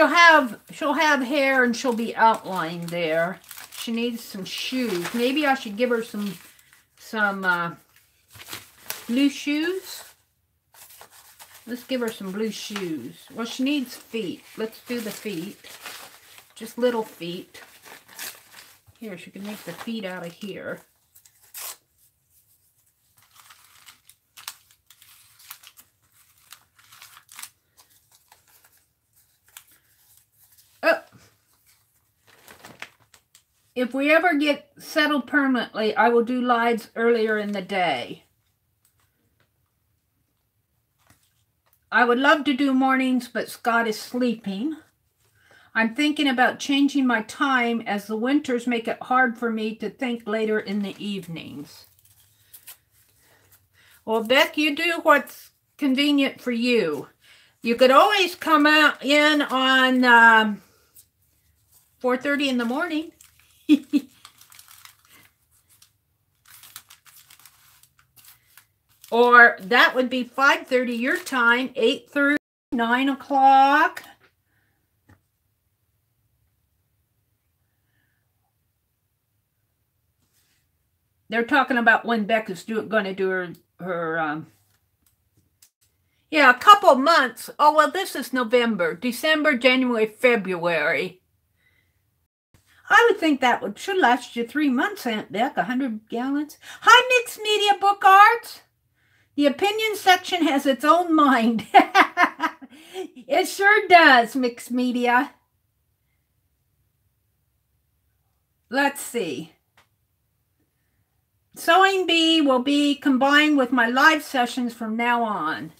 have hair and she'll be outlined there. She needs some shoes. Maybe I should give her some blue shoes. Let's give her some blue shoes. Well, she needs feet. Let's do the feet. Just little feet. Here, she can make the feet out of here. Oh. If we ever get settled permanently, I will do lives earlier in the day. I would love to do mornings, but Scott is sleeping. I'm thinking about changing my time as the winters make it hard for me to think later in the evenings. Well, Beck, you do what's convenient for you. You could always come out in on 4:30 in the morning. Or that would be 5:30 your time, 8:30, 9 o'clock. They're talking about when Becca's going to do her yeah, a couple months. Oh, well, this is November, December, January, February. I would think that should last you 3 months, Aunt Beck, 100 gallons. Hi, Mixed Media Book Arts. The opinion section has its own mind. It sure does, Mixed Media. Let's see. Sewing Bee will be combined with my live sessions from now on.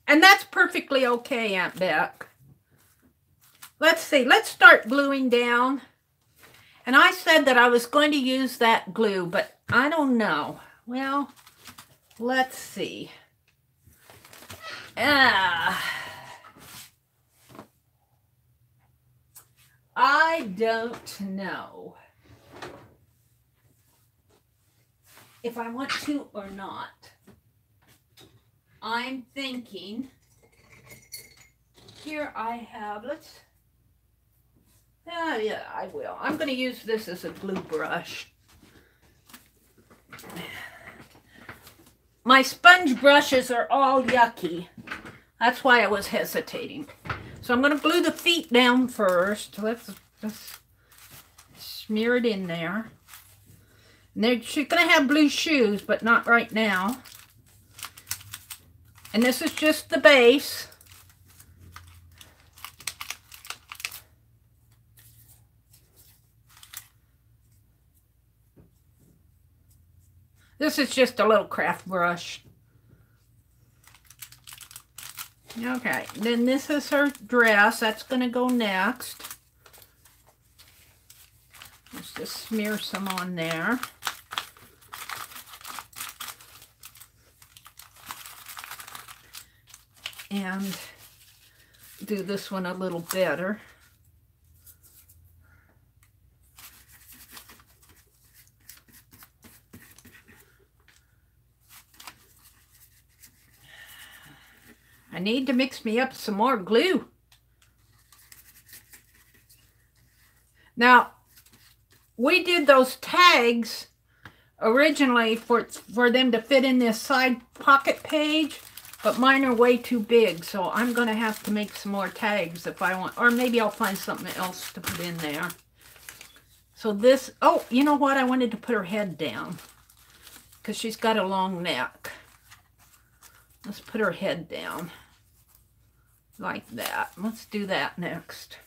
And that's perfectly okay, Aunt Beck. Let's see. Let's start gluing down. And I said that I was going to use that glue, but I don't know. Well, let's see. I don't know if I want to or not. I'm thinking, here I have, yeah, I will. I'm going to use this as a glue brush. My sponge brushes are all yucky. That's why I was hesitating. So I'm going to glue the feet down first. Let's just smear it in there. And she's going to have blue shoes, but not right now. And this is just the base. This is just a little craft brush. Okay, then this is her dress. That's going to go next. Let's just smear some on there. And do this one a little better. I need to mix me up some more glue. Now, we did those tags originally for them to fit in this side pocket page, but mine are way too big, so I'm going to have to make some more tags if I want, or maybe I'll find something else to put in there. So this, oh, you know what? I wanted to put her head down because she's got a long neck. Let's put her head down like that. Let's do that next.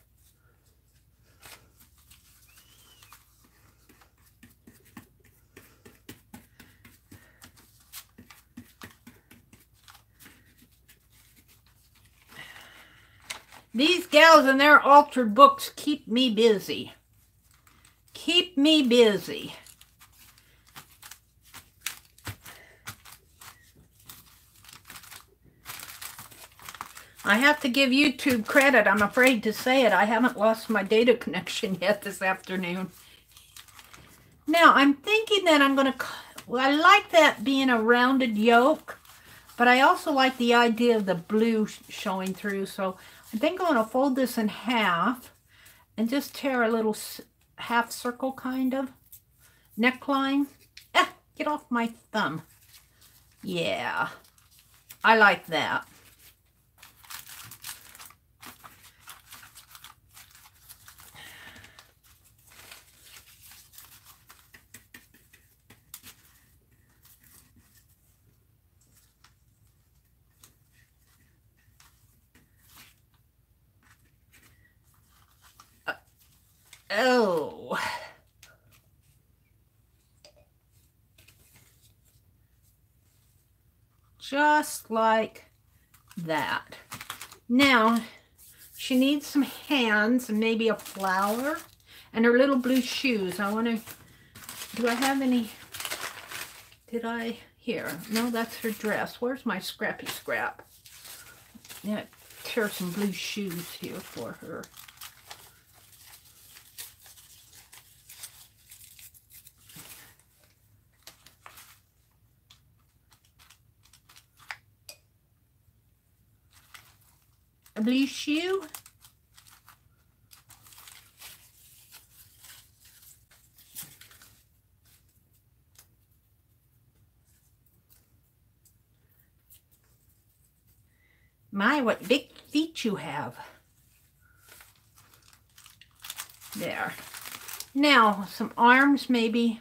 These gals and their altered books keep me busy. Keep me busy. I have to give YouTube credit. I'm afraid to say it. I haven't lost my data connection yet this afternoon. Now, I'm thinking that I'm going to... Well, I like that being a rounded yoke, but I also like the idea of the blue showing through. So I think I'm going to fold this in half and just tear a little half circle kind of neckline. Get off my thumb. Yeah, I like that. Oh. Just like that. Now, she needs some hands and maybe a flower and her little blue shoes. I want to, do I have any, here. No, that's her dress. Where's my scrappy scrap? Yeah, tear some blue shoes here for her. A blue shoe. My, what big feet you have. There. Now, some arms maybe.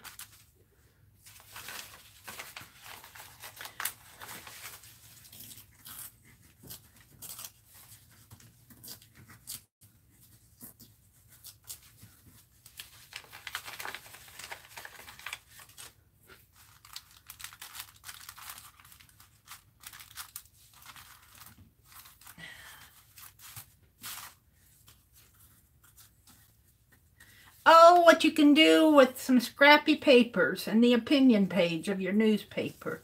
Oh, what you can do with some scrappy papers and the opinion page of your newspaper.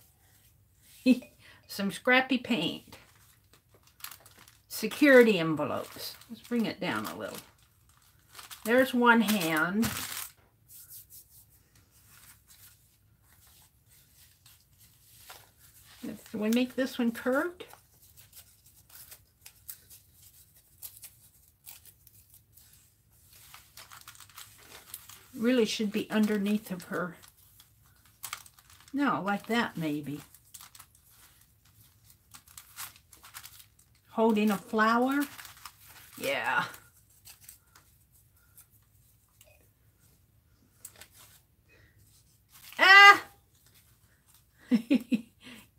Some scrappy paint. Security envelopes. Let's bring it down a little. There's one hand. Do we make this one curved? Really should be underneath of her. No, like that maybe. Holding a flower. Yeah. Ah!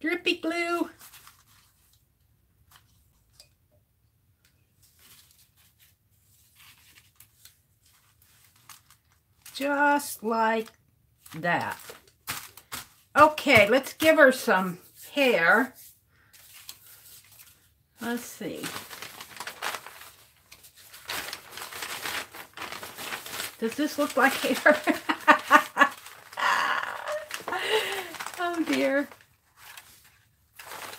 Drippy glue. Just like that. Okay, let's give her some hair. Let's see. Does this look like hair? Oh dear.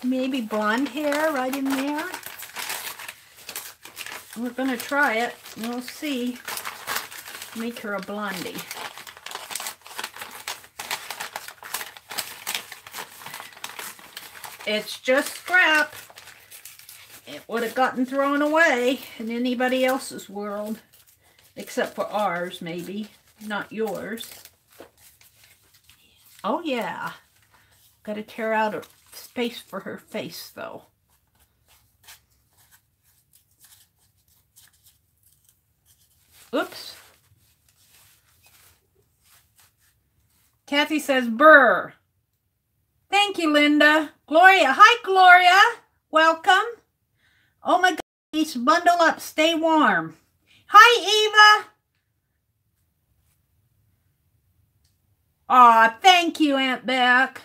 Maybe blonde hair right in there. We're going to try it. We'll see. Make her a blondie. It's just scrap. It would have gotten thrown away in anybody else's world. Except for ours, maybe. Not yours. Oh, yeah. Got to tear out a space for her face, though. Oops. Kathy says, "Brr." Thank you, Linda. Gloria. Hi, Gloria. Welcome. Oh, my goodness. Bundle up. Stay warm. Hi, Eva. Aw, thank you, Aunt Beck.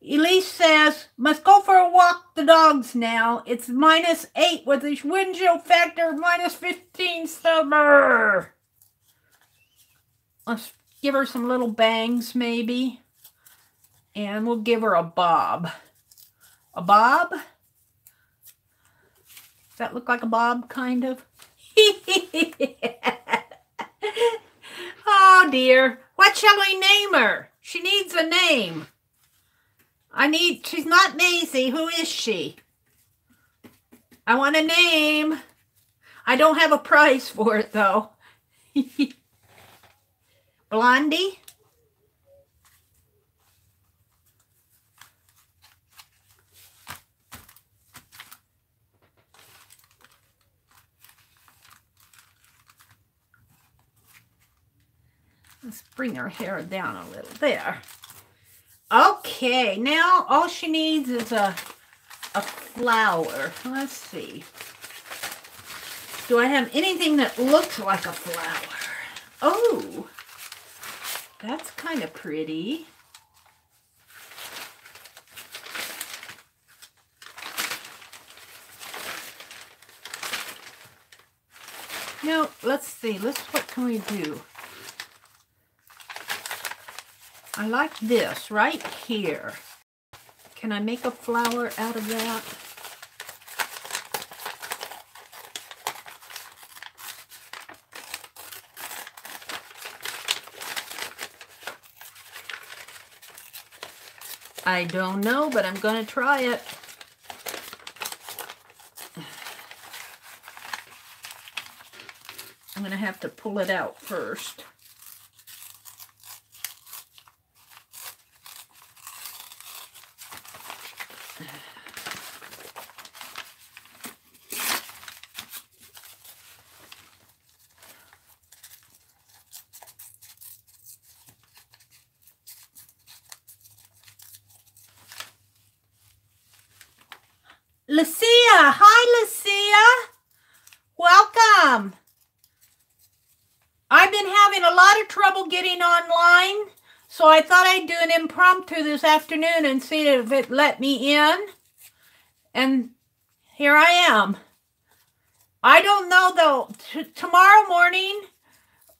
Elise says, "Must go for a walk the dogs now. It's -8 with the wind chill factor -15 summer." Let's give her some little bangs, maybe. And we'll give her a bob. A bob? Does that look like a bob, kind of? Oh, dear. What shall we name her? She needs a name. She's not Maisie. Who is she? I want a name. I don't have a price for it, though. Blondie? Let's bring her hair down a little. There. Okay, now all she needs is a flower. Let's see. Do I have anything that looks like a flower? Oh, that's kind of pretty. No, let's see. What can we do? I like this right here. Can I make a flower out of that? I don't know, but I'm going to try it. I'm going to have to pull it out first. Lucia. Hi, Lucia. Welcome. I've been having a lot of trouble getting online, so I thought I'd do an impromptu this afternoon and see if it let me in. And here I am. I don't know, though. Tomorrow morning,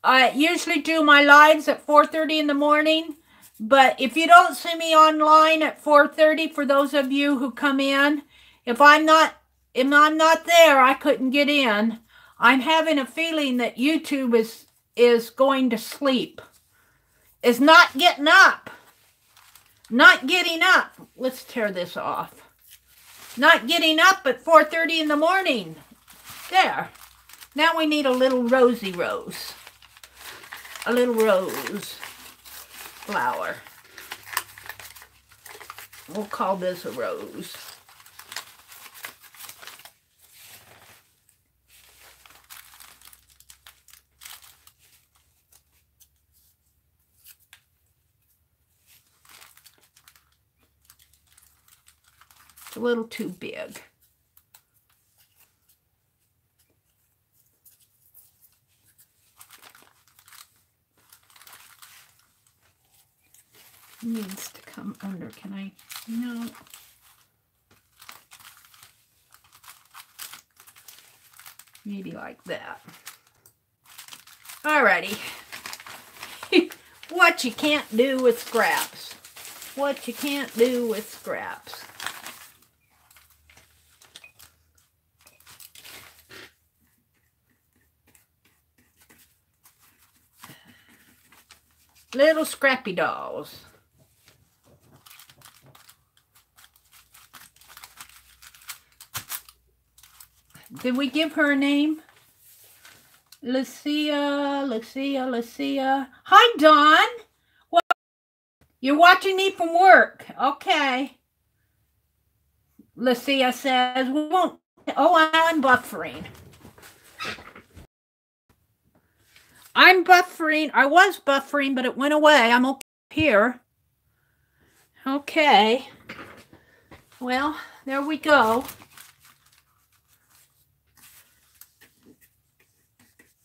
I usually do my lives at 4:30 in the morning. But if you don't see me online at 4:30, for those of you who come in, if I'm not there, I couldn't get in. I'm having a feeling that YouTube is going to sleep. Is not getting up. Not getting up. Let's tear this off. Not getting up at 4:30 in the morning. There. Now we need a little rosy rose. A little rose flower. We'll call this a rose. It's a little too big. Needs to come under. Can I? No. Maybe like that. Alrighty. What you can't do with scraps. What you can't do with scraps. Little scrappy dolls. Did we give her a name? Lucia, Lucia, Lucia. Hi, Dawn. Well, you're watching me from work. Okay. Lucia says, we won't. Oh, I'm buffering. I'm buffering. I was buffering, but it went away. I'm okay here. Okay. Well, there we go.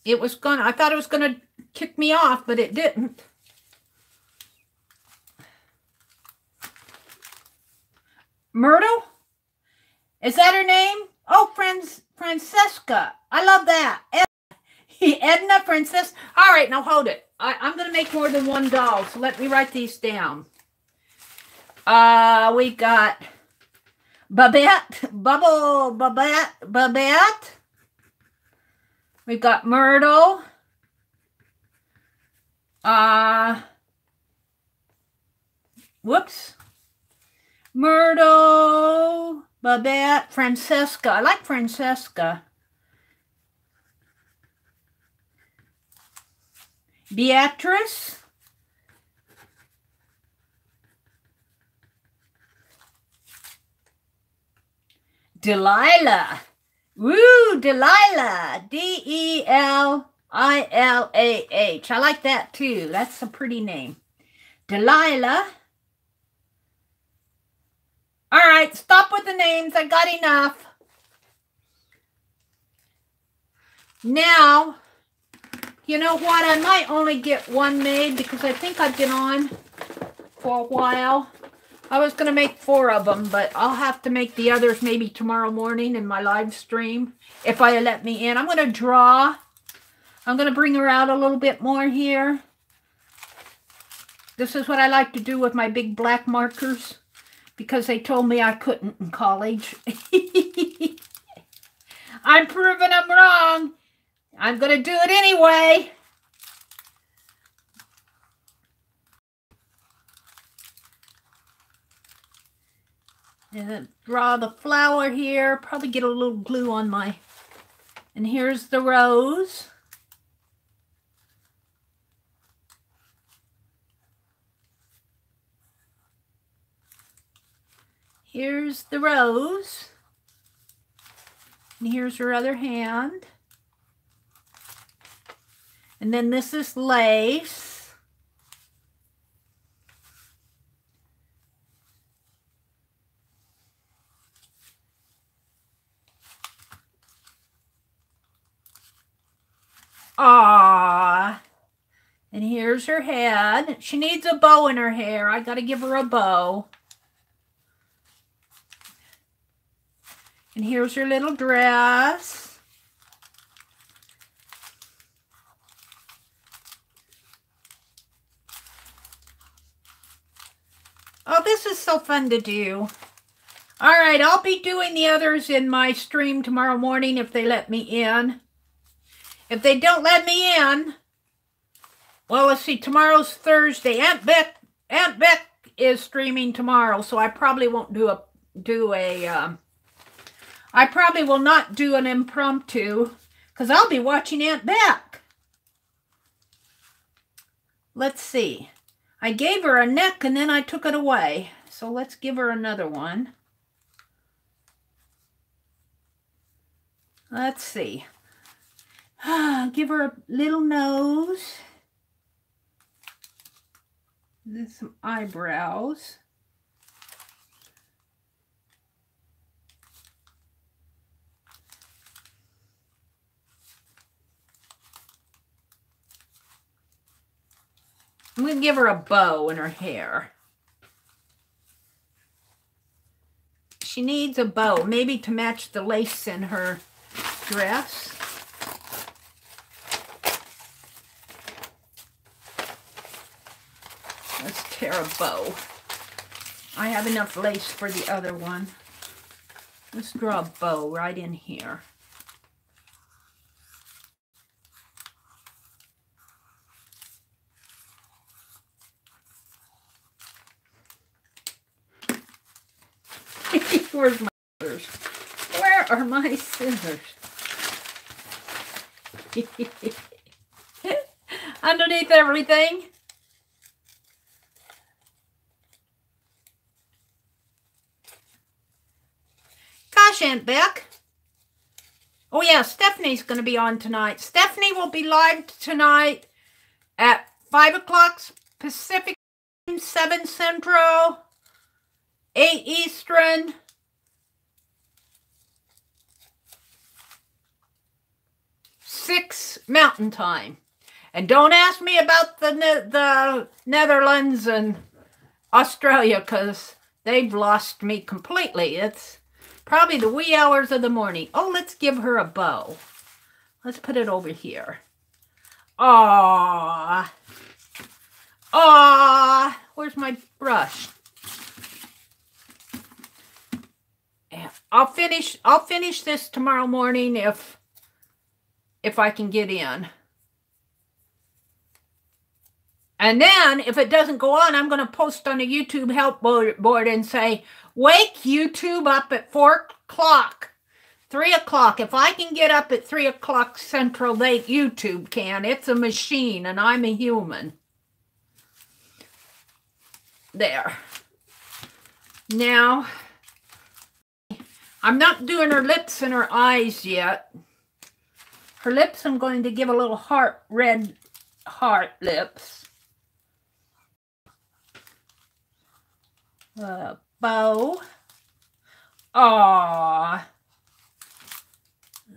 It was gonna, I thought it was gonna kick me off, but it didn't. Myrtle? Is that her name? Oh, Francesca. I love that. Edna, Francesca. All right, now hold it. I'm gonna make more than one doll, so let me write these down. We got Babette, Babette. We've got Myrtle. Whoops. Myrtle, Babette, Francesca. I like Francesca. Beatrice. Delilah. Woo, Delilah. Delilah. I like that too. That's a pretty name. Delilah. All right, stop with the names. I got enough. Now, you know what? I might only get one made because I think I've been on for a while. I was going to make 4 of them, but I'll have to make the others maybe tomorrow morning in my live stream if I let me in. I'm going to draw. I'm going to bring her out a little bit more here. This is what I like to do with my big black markers because they told me I couldn't in college. I'm proving them wrong. I'm going to do it anyway. And then draw the flower here. Probably get a little glue on my... And here's the rose. Here's the rose. And here's her other hand. And then this is lace. Ah. And here's her head. She needs a bow in her hair. I got to give her a bow. And here's her little dress. Oh, this is so fun to do. All right, I'll be doing the others in my stream tomorrow morning if they let me in. If they don't let me in, well, let's see, tomorrow's Thursday. Aunt Beck is streaming tomorrow, so I probably won't I probably will not do an impromptu because I'll be watching Aunt Beck. Let's see. I gave her a neck and then I took it away. So let's give her another one. Let's see. Give her a little nose. Then some eyebrows. I'm going to give her a bow in her hair. She needs a bow, maybe to match the lace in her dress. Let's tear a bow. I have enough lace for the other one. Let's draw a bow right in here. Where's my scissors? Where are my scissors? Underneath everything. Gosh, Aunt Beck. Oh yeah, Stephanie's going to be on tonight. Stephanie will be live tonight at 5 o'clock Pacific, 7 Central, 8 Eastern. Six Mountain Time. And don't ask me about the Netherlands and Australia because they've lost me completely. It's probably the wee hours of the morning. Oh, let's give her a bow. Let's put it over here. Aww. Aww. Where's my brush? Yeah, I'll finish this tomorrow morning if I can get in. And then, if it doesn't go on, I'm going to post on a YouTube help board and say, wake YouTube up at 4 o'clock, 3 o'clock. If I can get up at 3 o'clock Central, YouTube can. It's a machine, and I'm a human. There. Now, I'm not doing her lips and her eyes yet. Her lips, I'm going to give a little red heart lips. Bow. Aww.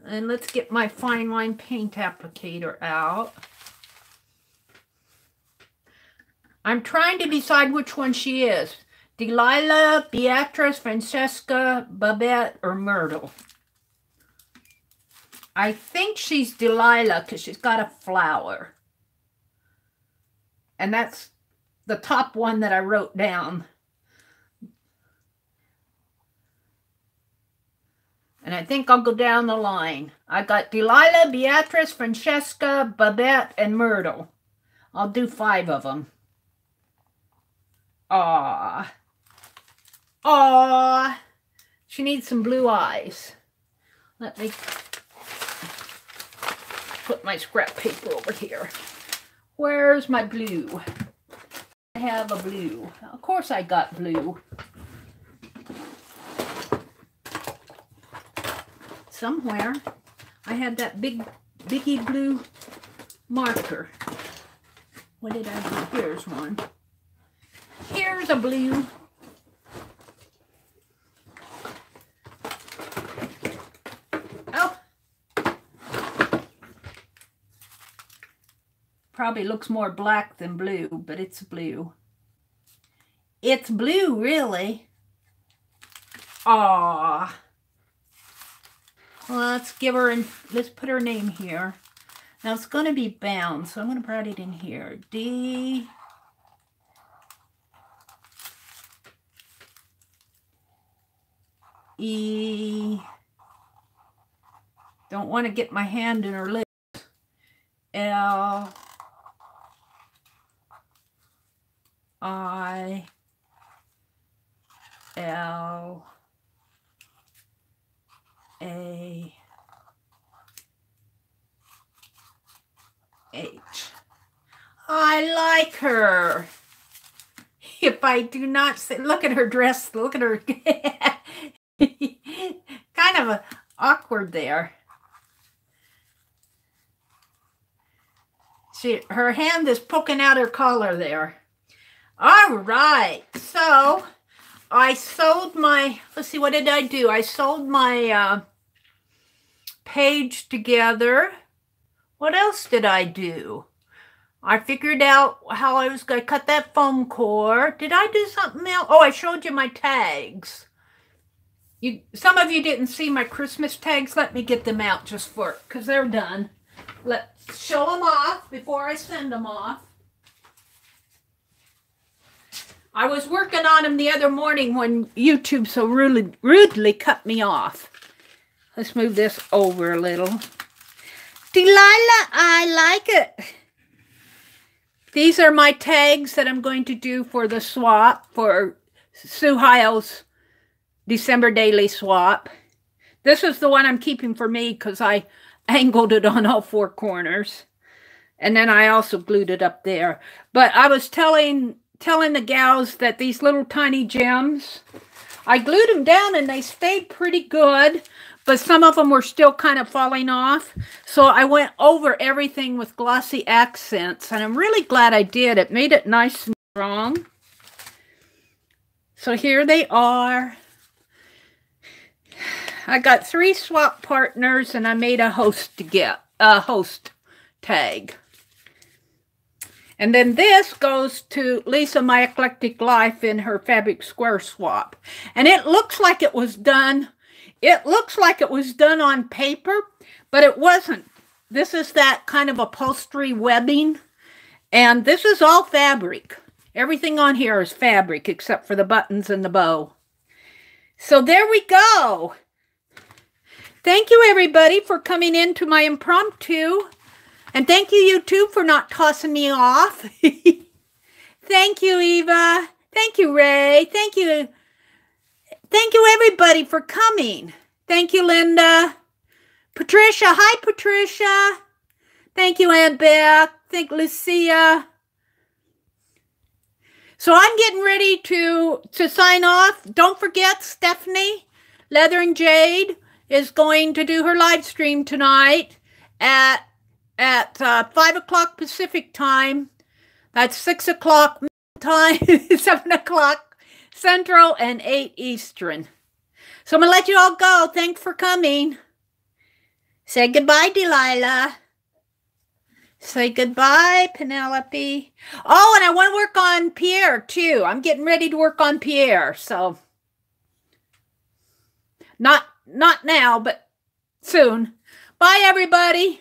And let's get my fine line paint applicator out. I'm trying to decide which one she is. Delilah, Beatrice, Francesca, Babette, or Myrtle. I think she's Delilah because she's got a flower. And that's the top one that I wrote down. And I think I'll go down the line. I got Delilah, Beatrice, Francesca, Babette, and Myrtle. I'll do 5 of them. Aww. Aww. She needs some blue eyes. Let me put my scrap paper over here. Where's my blue? I have a blue. Of course I got blue. Somewhere I had that biggie blue marker. What did I do? Here's one. Here's a blue. Oh. Probably looks more black than blue, but it's blue. It's blue, really. Aww. Well, let's put her name here. Now it's going to be bound, so I'm going to write it in here. D. E. Don't want to get my hand in her lips. L. I. L. A. H. I like her. If I do not say, look at her dress, look at her. Kind of awkward there. Her hand is poking out her collar there. All right, so I sewed my, let's see, what did I do? I sewed my page together. What else did I do? I figured out how I was going to cut that foam core. Did I do something else? Oh, I showed you my tags. Some of you didn't see my Christmas tags. Let me get them out just for, because they're done. Let's show them off before I send them off. I was working on them the other morning when YouTube so rudely cut me off. Let's move this over a little. Delilah, I like it. These are my tags that I'm going to do for the swap, for Sue Heil's December daily swap. This is the one I'm keeping for me because I angled it on all four corners. And then I also glued it up there. But I was telling the gals that these little tiny gems, I glued them down and they stayed pretty good, but some of them were still kind of falling off. So I went over everything with glossy accents, and I'm really glad I did. It made it nice and strong. So here they are. I got 3 swap partners, and I made a host tag. And then this goes to Lisa, My Eclectic Life, in her Fabric Square swap. And it looks like it was done. It looks like it was done on paper, but it wasn't. This is that kind of upholstery webbing. And this is all fabric. Everything on here is fabric except for the buttons and the bow. So there we go. Thank you, everybody, for coming into my impromptu. And thank you, YouTube, for not tossing me off. Thank you, Eva. Thank you, Ray. Thank you. Thank you, everybody, for coming. Thank you, Linda. Patricia. Hi, Patricia. Thank you, Aunt Beth. Thank Lucia. So I'm getting ready to sign off. Don't forget, Stephanie, Leather and Jade, is going to do her live stream tonight at 5 o'clock Pacific time. That's 6 o'clock time, 7 o'clock Central, and 8 Eastern. So I'm going to let you all go. Thanks for coming. Say goodbye, Delilah. Say goodbye, Penelope. Oh, and I want to work on Pierre, too. I'm getting ready to work on Pierre, so not now, but soon. Bye, everybody.